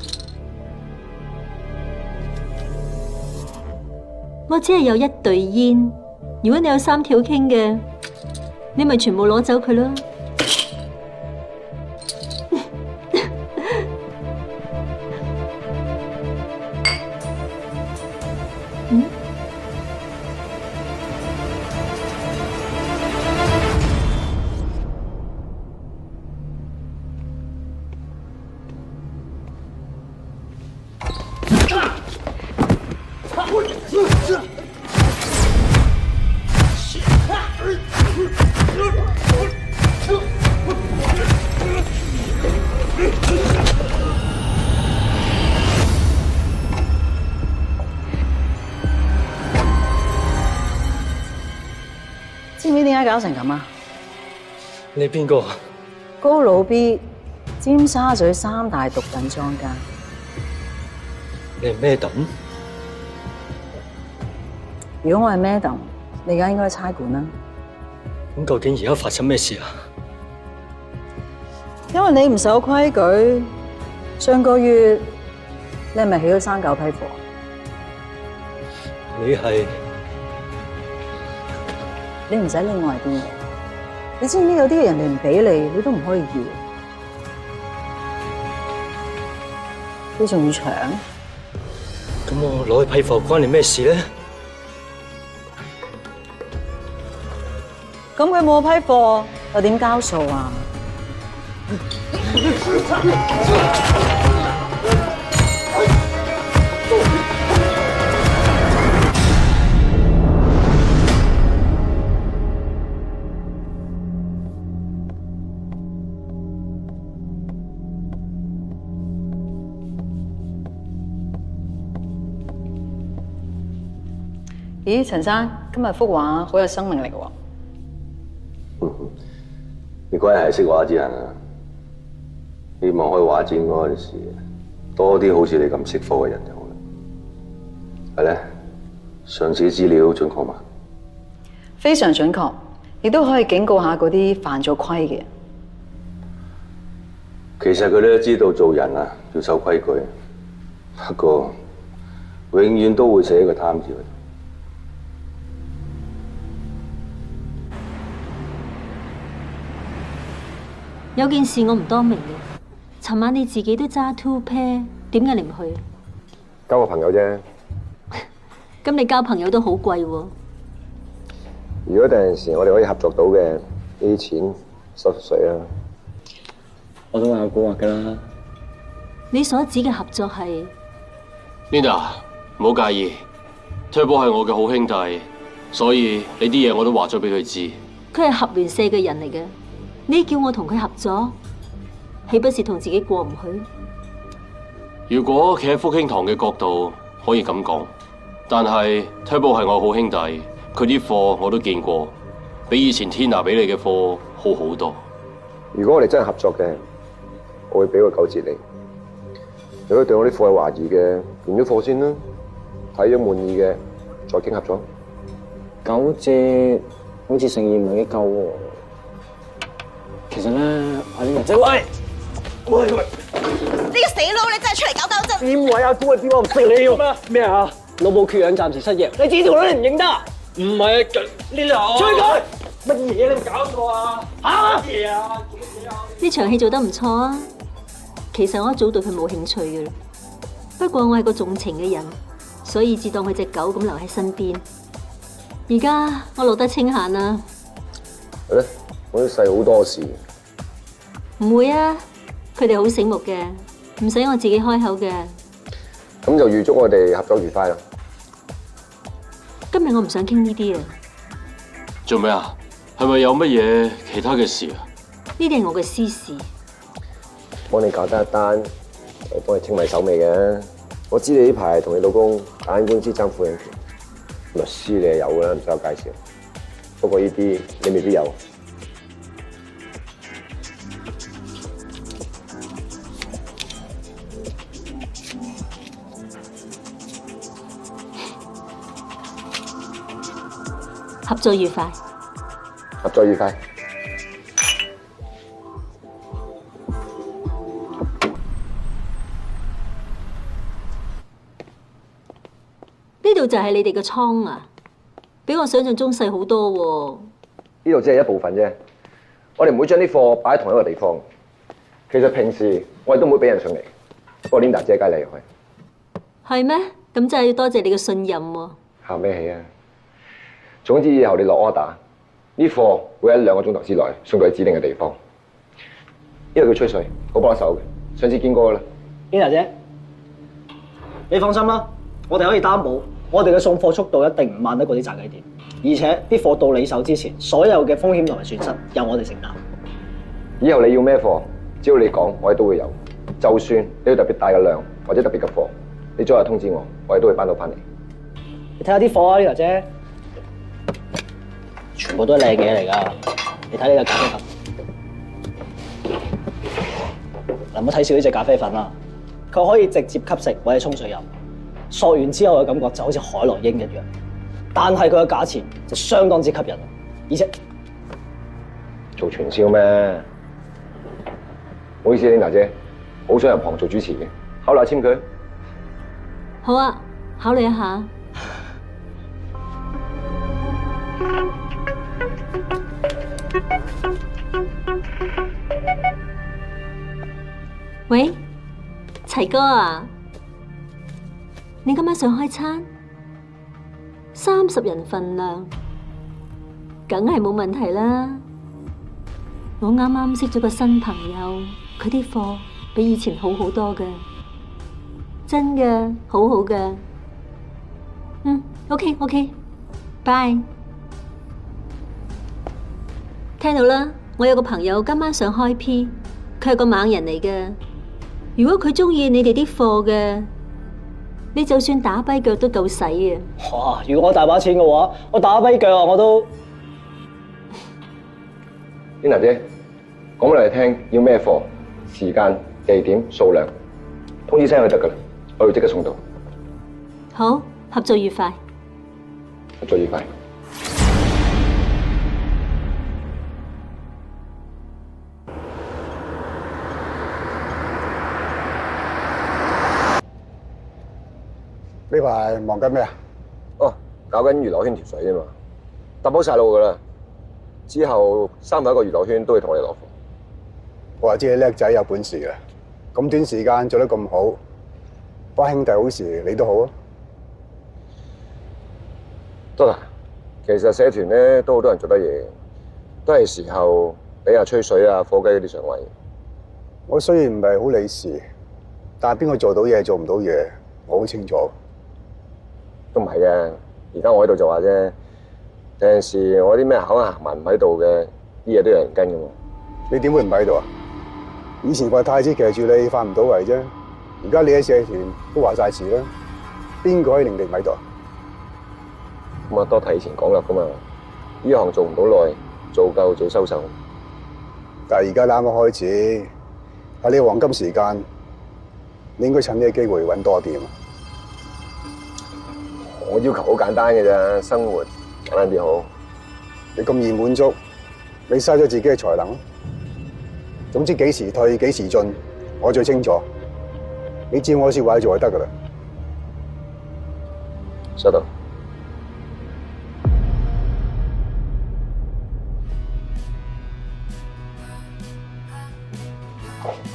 我只係有1對煙，如果你有3條傾嘅，你咪全部攞走佢咯。知唔知點解搞成咁啊？你邊個？高佬 B， 尖沙咀3大毒品莊家。你係咩等？如果我係 Madam， 你而家應該差館啦。咁究竟而家發生咩事啊？因為你唔守規矩，上個月你係咪起咗3、9批貨？你係？你唔使理我係邊個，你知唔知有啲人哋唔俾你，你都唔可以要。你仲要搶？咁我攞去批貨關你咩事咧？咁佢冇批貨，又點交數啊？咦，陳生，今日幅畫好有生命力喎！你嗰日係識畫之人啊！希望開畫展嗰陣時，多啲好似你咁識貨嘅人就好啦。係咧，上次資料準確嘛？非常準確，亦都可以警告下嗰啲犯咗規嘅人。其實佢哋都知道做人啊要守規矩，不過永遠都會寫一個貪字。有件事我唔多明嘅，尋晚你自己都揸 2 pair， 點解你唔去？交個朋友啫。咁你交朋友都好貴喎。如果第陣時我哋可以合作到嘅，呢啲錢收水啦。我都有估劃㗎啦。你所指嘅合作係 Linda， 唔好介意，Turbo 係我嘅好兄弟，所以你啲嘢我都話咗俾佢知。佢係合聯社嘅人嚟嘅。你叫我同佢合作，豈不是同自己過唔去？如果企喺福興堂嘅角度，可以咁講，但係 Turbo 係我好兄弟，佢啲貨我都見過，比以前 Tina 俾你嘅貨好好多。如果我哋真係合作嘅，我會俾個9折你。如果對我啲貨有懷疑嘅，驗咗貨先啦，睇咗滿意嘅再傾合作。9折好似誠意唔係幾夠喎。其實咧，阿呢個仔，喂，你個死佬，你真係出嚟搞鬥爭！邊位阿姑啊？邊個唔識你喎？咩啊？老母缺氧，暫時失業。你指條女你唔認得？唔係啊，呢度。追佢！乜嘢你唔搞錯啊？嚇！乜嘢啊？做乜嘢啊？呢場戲做得唔錯啊！其實我一早對佢冇興趣嘅啦，不過我係個重情嘅人，所以只當佢隻狗咁留喺身邊。而家我落得清閒啦。係咧。我啲細好多事，唔會啊！佢哋好醒目嘅，唔使我自己開口嘅。咁就預祝我哋合作愉快啦。今日我唔想傾呢啲啊，做咩啊？係咪有乜嘢其他嘅事啊？呢啲係我嘅私事。幫你搞得一單，我幫你清埋手尾嘅。我知你呢排同你老公打緊官司爭撫養權，律師你係有㗎啦，唔使我介紹。不過呢啲你未必有。合作愉快。合作愉快。呢度就係你哋嘅倉啊，比我想象中細好多喎。呢度只係一部分啫，我哋唔會將啲貨擺喺同一個地方。其實平時我哋都唔會俾人上嚟，不過 Linda 姐梗係厲害。係咩？咁真係要多謝你嘅信任喎。客咩氣啊？總之以後你落 order， 啲貨會喺2個鐘頭之內送到去指定嘅地方。呢個叫吹水，好幫手嘅，上次見過㗎啦。Linda 姐，你放心啦，我哋可以擔保，我哋嘅送貨速度一定唔慢得過啲炸雞店，而且啲貨到你手之前，所有嘅風險同埋損失由我哋承擔。以後你要咩貨，只要你講，我哋都會有。就算你要特別大嘅量或者特別嘅貨，你早日通知我，我哋都會搬到翻嚟。你睇下啲貨啊，Linda姐，全部都係靚嘢嚟㗎。你睇呢個咖啡粉，嗱，唔好睇少呢隻咖啡粉啦，佢可以直接吸食或者沖水飲，索完之後嘅感覺就好似海洛因一樣，但係佢嘅價錢就相當之吸引，而且做傳銷咩？唔好意思，Linda姐，好想入行做主持嘅，考慮下簽佢。好啊，考慮一下。喂，齊哥啊，你今晚想開餐？30人份量，梗係冇問題啦。我啱啱識咗個新朋友，佢啲貨比以前好好多嘅，真嘅，好好嘅。OK， 拜。聽到啦，我有個朋友今晚想開 P， 佢係個猛人嚟嘅。如果佢中意你哋啲貨嘅，你就算打跛腳都夠使啊！哇！如果我大把錢嘅話，我打跛腳啊我都。Linda姐，講俾我哋聽要咩貨、時間、地點、數量，通知聲就得㗎啦，我會即刻送到。好，合作愉快。合作愉快。呢排忙緊咩啊？哦，搞緊娛樂圈條水啫嘛，搭好晒路㗎啦。之後3個娛樂圈都會同我哋攞貨。我話知你叻仔有本事嘅，咁短時間做得咁好，幫兄弟好事你都好啊。得啦，其實社團咧都好多人做得嘢，都係時候俾下吹水啊、火雞嗰啲上位。我雖然唔係好理事，但係邊個做到嘢做唔到嘢，我好清楚。都唔係嘅，而家我喺度就話啫。有陣時我啲咩口行埋唔喺度嘅，啲嘢都有人跟嘅喎。你點會唔喺度啊？以前個太子騎住你翻唔到圍啫，而家你喺社團都話晒事啦，邊個可以令你唔喺度啊？咁啊多提前講啦噶嘛，呢行做唔到耐，做夠就要收手。但係而家啱啱開始，喺呢個黃金時間，你應該趁呢個機會揾多啲啊！我要求好簡單嘅咋，生活簡單啲好。你咁易滿足，你嘥咗自己嘅才能。總之幾時退幾時進，我最清楚。你照我説話做就得㗎啦。收到。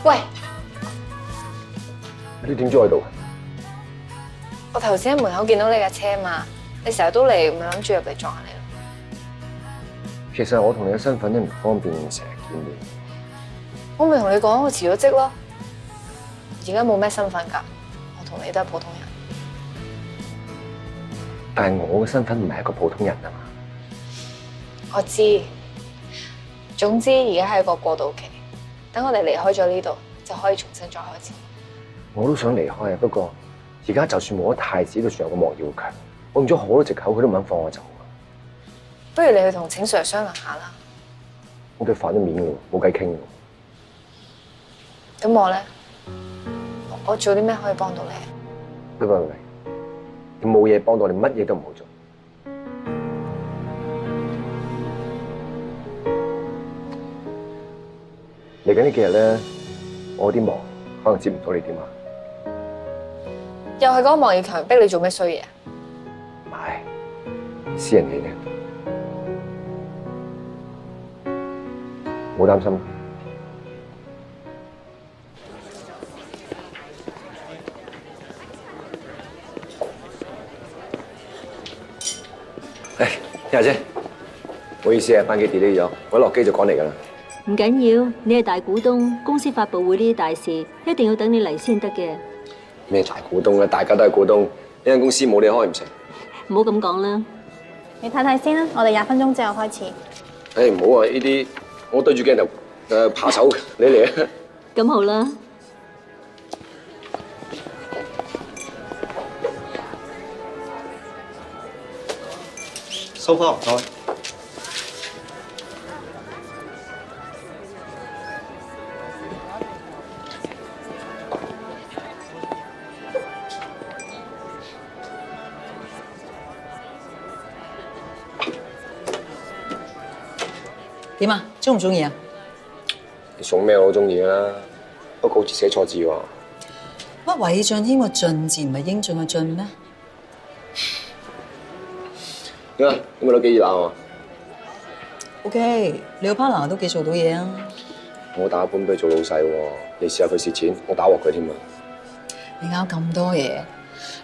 喂，你點知我喺度？我頭先喺門口見到你架車嘛，你成日都嚟，咪諗住入嚟撞下你咯。其實我同你嘅身份都唔方便成日見面。我咪同你講，我辭咗職咯，而家冇咩身份㗎，我同你都係普通人。但係我嘅身份唔係一個普通人啊嘛。我知，總之而家係一個過渡期，等我哋離開咗呢度，就可以重新再開始。我都想離開啊，不過而家就算冇咗太子，都仲有個莫耀強，我用咗好多藉口，佢都唔肯放我走。不如你去同請 Sir 商量下啦。我對反咗面喎，冇計傾喎。咁我咧，我做啲咩可以幫到你？喂，你冇嘢幫到你，乜嘢都唔好做。嚟緊呢幾日咧，我有啲忙，可能接唔到你點啊？又係嗰個莫耀強逼你做咩衰嘢？唔係，私人嘢嘅，冇擔心。誒，聽下先，唔好意思啊，班機 delay 咗，我一落機就趕嚟㗎啦。唔緊要，你係大股東，公司發佈會呢啲大事一定要等你嚟先得嘅。咩大股東啊？大家都係股東，呢間公司冇你開唔成。唔好咁講啦。你睇睇先啦，我哋20分鐘之後開始。誒唔好啊！呢啲我對住鏡頭扒手，你嚟啊！咁好啦。收花唔該。點啊？中唔中意啊？你送咩我都中意啦，不過好似寫錯字喎。乜韋俊軒個俊字唔係英俊嘅俊咩？點啊？有冇攞幾熱鬧啊 ？OK，你個 partner 都幾做到嘢啊！我打本俾佢做老細喎，你試下佢蝕錢，我打鑊佢添啊！你拗咁多嘢，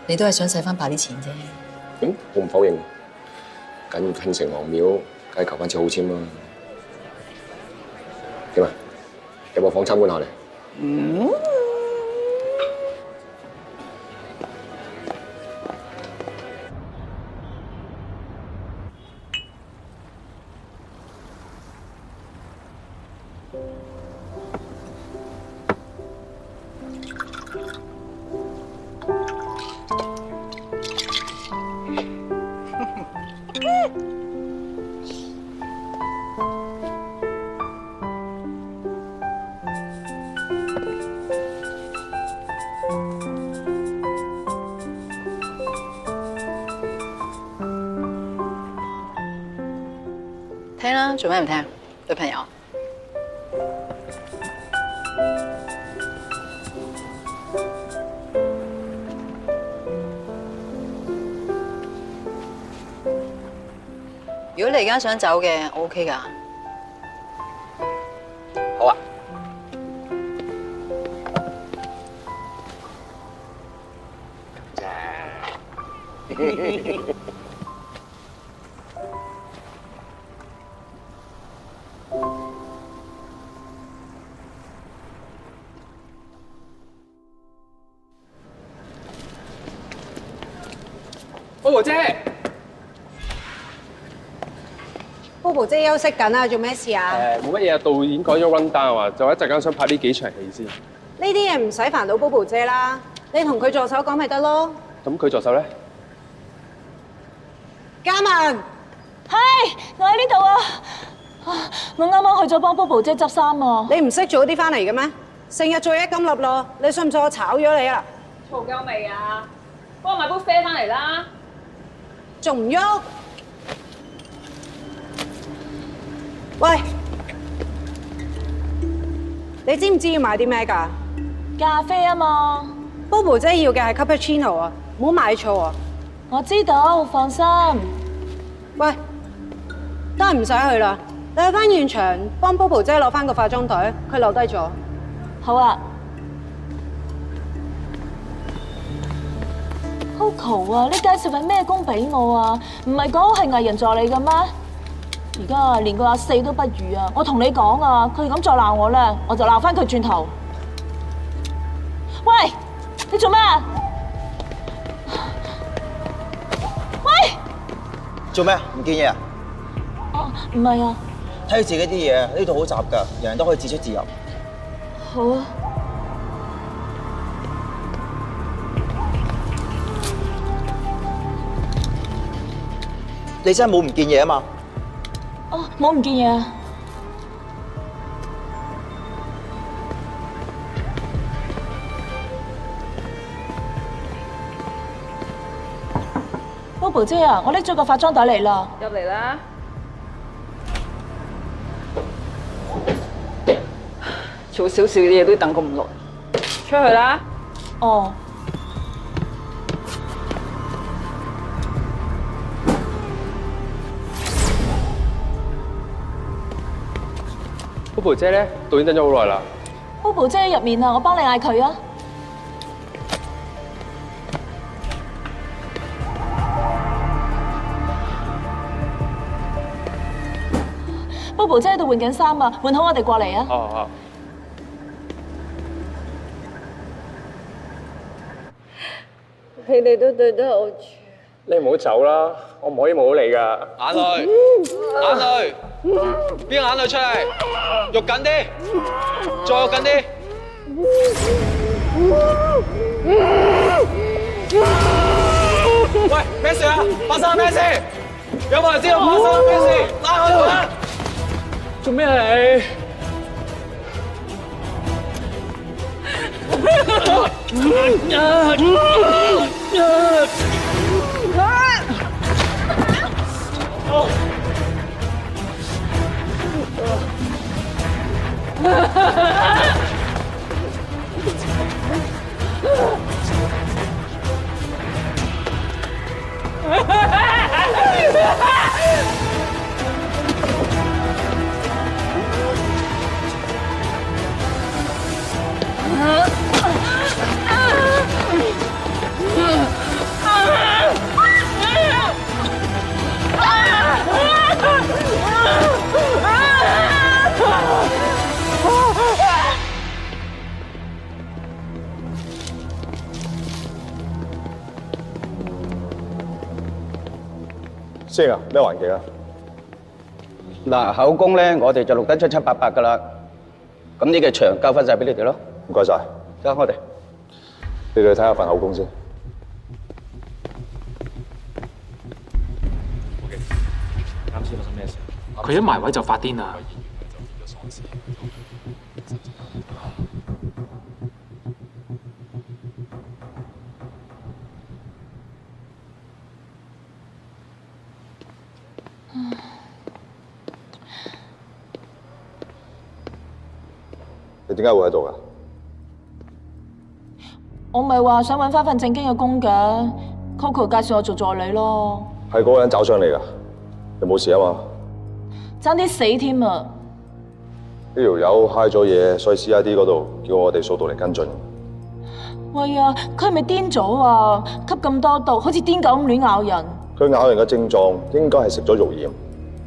你都係想使翻大啲錢啫。我唔否認，緊要傾城隍廟，梗係求翻次好簽啦。點啊？有冇房參觀下嚟？聽啦，做咩唔聽？女朋友。如果你而家想走嘅，我 OK 㗎。好啊。Bobo 姐，Bobo 姐休息緊啊，做咩事啊？冇乜嘢啊，導演改咗 run down 啊，就一陣間想拍呢幾場戲先。呢啲嘢唔使煩到 Bobo 姐啦，你同佢助手講咪得咯。咁佢助手咧？嘉文，係，我喺呢度啊！我啱啱去咗幫 Bobo 姐執衫啊！你唔識早啲翻嚟嘅咩？成日做嘢咁立落，你信唔信我炒咗你啊？嘈夠未啊？幫我買杯啡翻嚟啦！仲唔喐？喂，你知唔知要買啲咩㗎？咖啡啊嘛。Bobo 姐要嘅係 cappuccino 啊，唔好買錯啊！我知道，放心。喂，都係唔使去啦，你去翻現場幫 Bobo 姐攞翻個化妝袋，佢留低咗。好啊。Coco 啊，你介紹份咩工俾我啊？唔係講係藝人助理嘅咩？而家連個阿四都不如啊！我同你講啊，佢咁再鬧我咧，我就鬧翻佢轉頭。喂，你做咩啊？喂，做咩啊？唔見嘢啊？我唔係啊。睇住自己啲嘢，呢度好雜㗎，人人都可以自出自入。好啊。你真係冇唔見嘢啊嘛？哦，冇唔見嘢啊。Bobo 姐啊，我拎咗個化妝袋嚟啦。入嚟啦。做少少嘢都等咁耐，出去啦。哦。Bobo 姐咧，導演等咗好耐啦。Bobo 姐喺入面啊，我幫你嗌佢啊。Bobo 姐喺度換緊衫啊，換好我哋過嚟啊。哦。你哋都對得我住。你唔好走啦，我唔可以冇咗你㗎。眼淚，眼淚，邊個眼淚出嚟？喐緊啲，再喐緊啲。喂，咩事啊？發生咩事？有冇人知道發生咩事？拉開佢啦！做咩啊你？師兄啊，咩環境啊？嗱，口供咧，我哋就錄得七七八八噶啦。咁呢個場交翻晒俾你哋咯。唔該晒。交我哋。你哋睇下份口供先。啱先發生咩事？佢一埋位就發癲啦。你點解會喺度㗎？我咪話想揾翻份正經嘅工嘅 ，Coco 介紹我做助理咯。係嗰個人找上嚟㗎，你冇事啊嘛？爭啲死添啊！呢條友揩咗嘢，所以 CID 嗰度叫我哋掃到嚟跟進。喂啊，佢係咪癲咗啊？吸咁多毒，好似癲狗咁亂咬人。佢咬人嘅症狀應該係食咗肉鹽，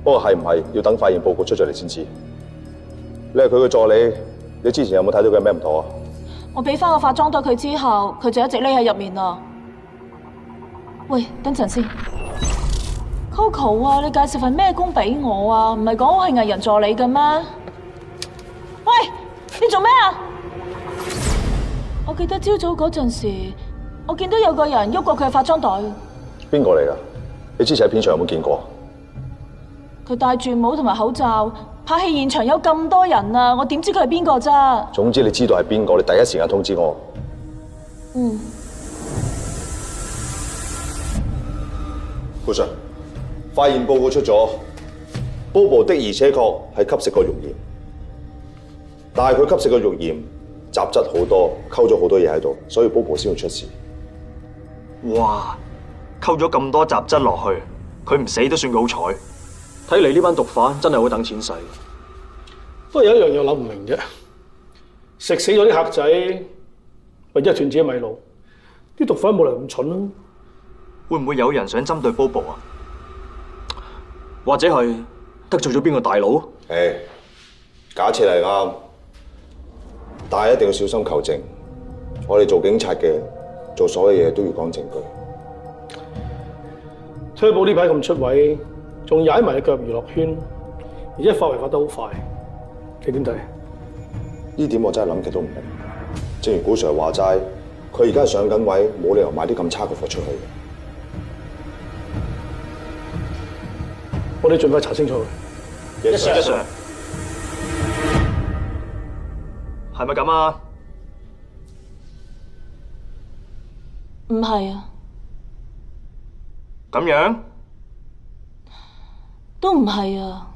不過係唔係要等化驗報告出咗嚟先知。你係佢嘅助理，你之前有冇睇到佢咩唔妥啊？我俾翻個化妝袋佢之後，佢就一直匿喺入面啦。喂，等陣先 ，Coco 啊，你介紹份咩工俾我啊？唔係講我係藝人助理嘅咩？喂，你做咩啊？我記得朝早嗰陣時，我見到有個人喐過佢嘅化妝袋。邊個嚟㗎？你之前喺片場有冇見過？佢戴住帽同埋口罩，拍戲現場有咁多人啊，我點知佢係邊個啫？總之你知道係邊個，你第一時間通知我。嗯。顧 Sir， 化驗報告出咗 ，Bobo 的而且確係吸食過肉鹽，但係佢吸食嘅肉鹽雜質好多，溝咗好多嘢喺度，所以 Bobo 先會出事。哇！溝咗咁多雜質落去，佢唔死都算好彩。睇嚟呢班毒販真係好等錢使。不過有一樣嘢諗唔明啫，食死咗啲客仔，咪一斷自己米路，啲毒販冇理由咁蠢啦。會唔會有人想針對 Bobo 啊？或者係得罪咗邊個大佬？誒，假設係啱，但係一定要小心求證。我哋做警察嘅，做所有嘢都要講證據。Turbo 呢排咁出位，仲踩埋你腳入娛樂圈，而且發圍發得好快，你點睇？呢點我真係諗極都唔明。正如古 Sir 話齋，佢而家上緊位，冇理由買啲咁差嘅貨出去嘅。我哋盡快查清楚佢。Yes sir。係咪咁啊？唔係啊，咁樣都唔係啊。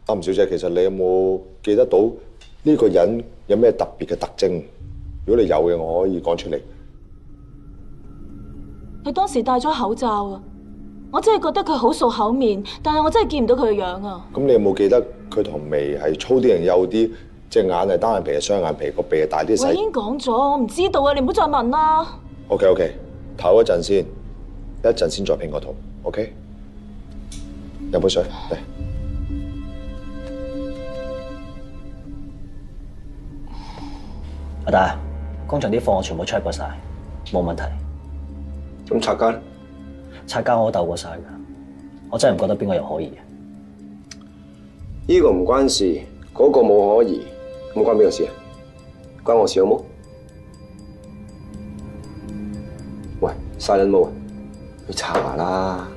阿吳小姐，其實你有冇記得到呢個人有咩特別嘅特徵？如果你有嘅，我可以講出嚟。佢當時戴咗口罩啊，我真係覺得佢好熟口面，但係我真係見唔到佢嘅樣啊。咁你有冇記得佢條眉係粗啲定幼啲？隻眼係單眼皮定雙眼皮？個鼻係大啲細？我已經講咗，我唔知道啊！你唔好再問啦。OK，唞一陣先，一陣先再拼個圖。OK， 飲杯水嚟。阿大，工場啲貨我全部 check 過晒，冇問題。咁拆家咧？拆家我都鬥過晒㗎，我真係唔覺得邊個有可疑嘅。呢個唔關事，嗰個冇可疑，咁關邊個事啊？關我事好冇？喂，嘥撚毛啊！去查啦！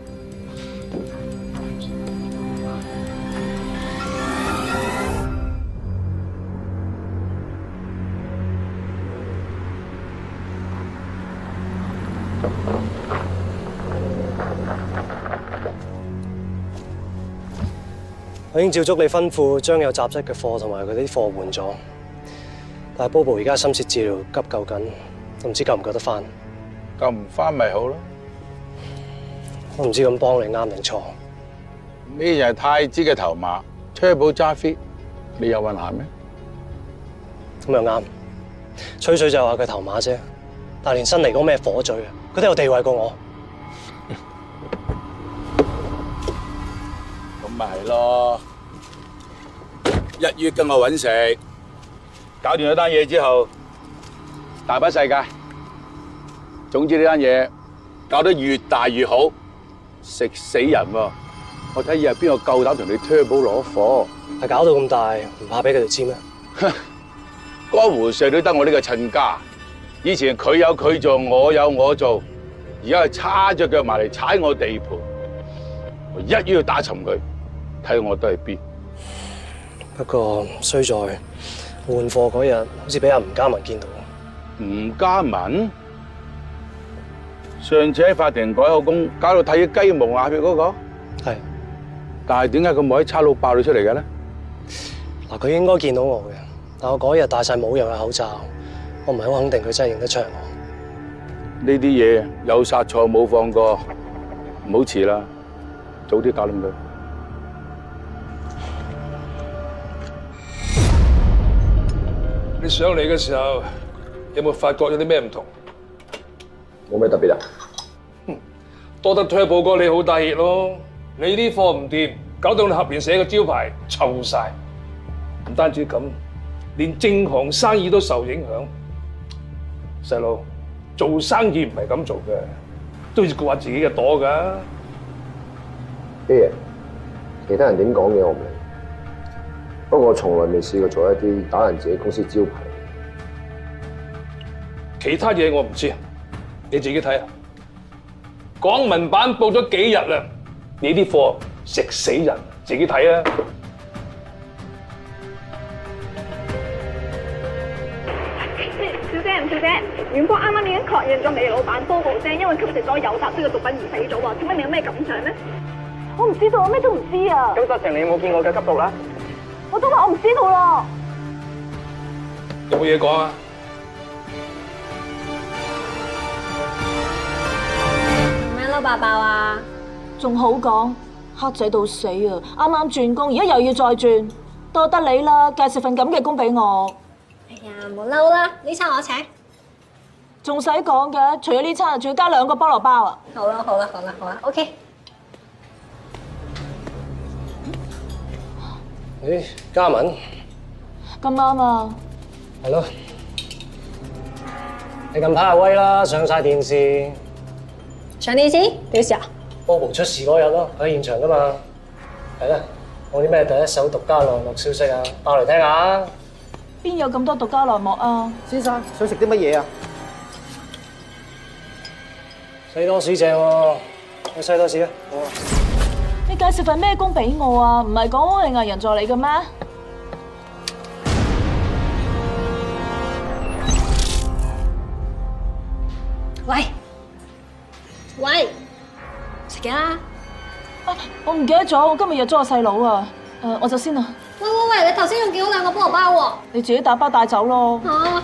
我已經照足你吩咐，將有雜質嘅貨同埋佢啲貨換咗。但係 Bobo 而家深切治療急救緊，都唔知救唔救得翻。救唔翻咪好咯。我唔知咁幫你啱定錯。呢就係太子嘅頭馬 Turbo Jaffe， 你有運行咩？咁又啱。吹水就話佢頭馬啫，但係連新嚟嗰咩火嘴啊，佢都有地位過我。咁咪係咯，一於跟我揾食，搞掂咗單嘢之後，大把世界。總之呢單嘢搞得越大越好，食死人喎！我睇以後邊個夠膽同你 Turbo 攞貨？係搞到咁大，唔怕俾佢哋知咩？江湖上都得我呢個親家，以前佢有佢做，我有我做，而家係叉隻腳埋嚟踩我地盤，我一於要打沉佢。睇我都係邊。不過衰在換貨嗰日，好似俾阿吳嘉文見到。吳嘉文上次喺法庭改口供，搞到睇雞毛鴨血嗰個。係。但係點解佢冇喺差佬爆到出嚟嘅咧？嗱，佢應該見到我嘅，但我嗰日戴晒冇用嘅口罩，我唔係好肯定佢真係認得出我。呢啲嘢有殺錯冇放過，唔好遲啦，早啲搞掂佢。你上嚟嘅時候有冇發覺有啲咩唔同？冇咩特別啊？多得 Turbo 哥你好大熱咯！你啲貨唔掂，搞到你後邊寫嘅招牌臭晒。唔單止咁，連正行生意都受影響。細路做生意唔係咁做嘅，都要顧下自己嘅朵㗎。啲嘢，其他人點講嘅我唔理。不過我從來未試過做一啲打人自己公司招牌。其他嘢我唔知，你自己睇下。港聞版報咗幾日啦，你啲貨食死人，自己睇啊！小姐，遠方啱啱已經確認咗你老闆Bobo姐因為吸食咗有雜質嘅毒品而死咗喎，請問你有咩感想呢？我唔知道，我咩都唔知啊。咁實情你有冇見過嘅吸毒啦？我都話我唔知道咯。有冇嘢講啊？咩撈爆爆啊？仲好講，黑仔到死啊！啱啱轉工，而家又要再轉，多得你啦，介紹份咁嘅工俾我。哎呀，唔好嬲啦，呢餐我請。仲使講嘅？除咗呢餐，仲要加2個菠蘿包啊！好啦，OK。咦，嘉文？咁啱啊！係咯，你近排阿威啦，上晒電視。上電視？幾時啊？ Bobo 出事嗰日咯，喺現場噶嘛。係啦，我啲咩第一手獨家內幕消息啊，爆嚟聽下。邊有咁多獨家內幕啊？先生想食啲乜嘢啊？西多士正喎，去西多士啊！好啊。你介紹份咩工俾我啊？唔係講我係藝人助理嘅咩？喂，喂，食嘢啦！我唔記得咗，我今日約咗個細佬啊。我走先啦。喂，你頭先仲叫咗2個菠蘿包喎。你自己打包帶走咯。嚇！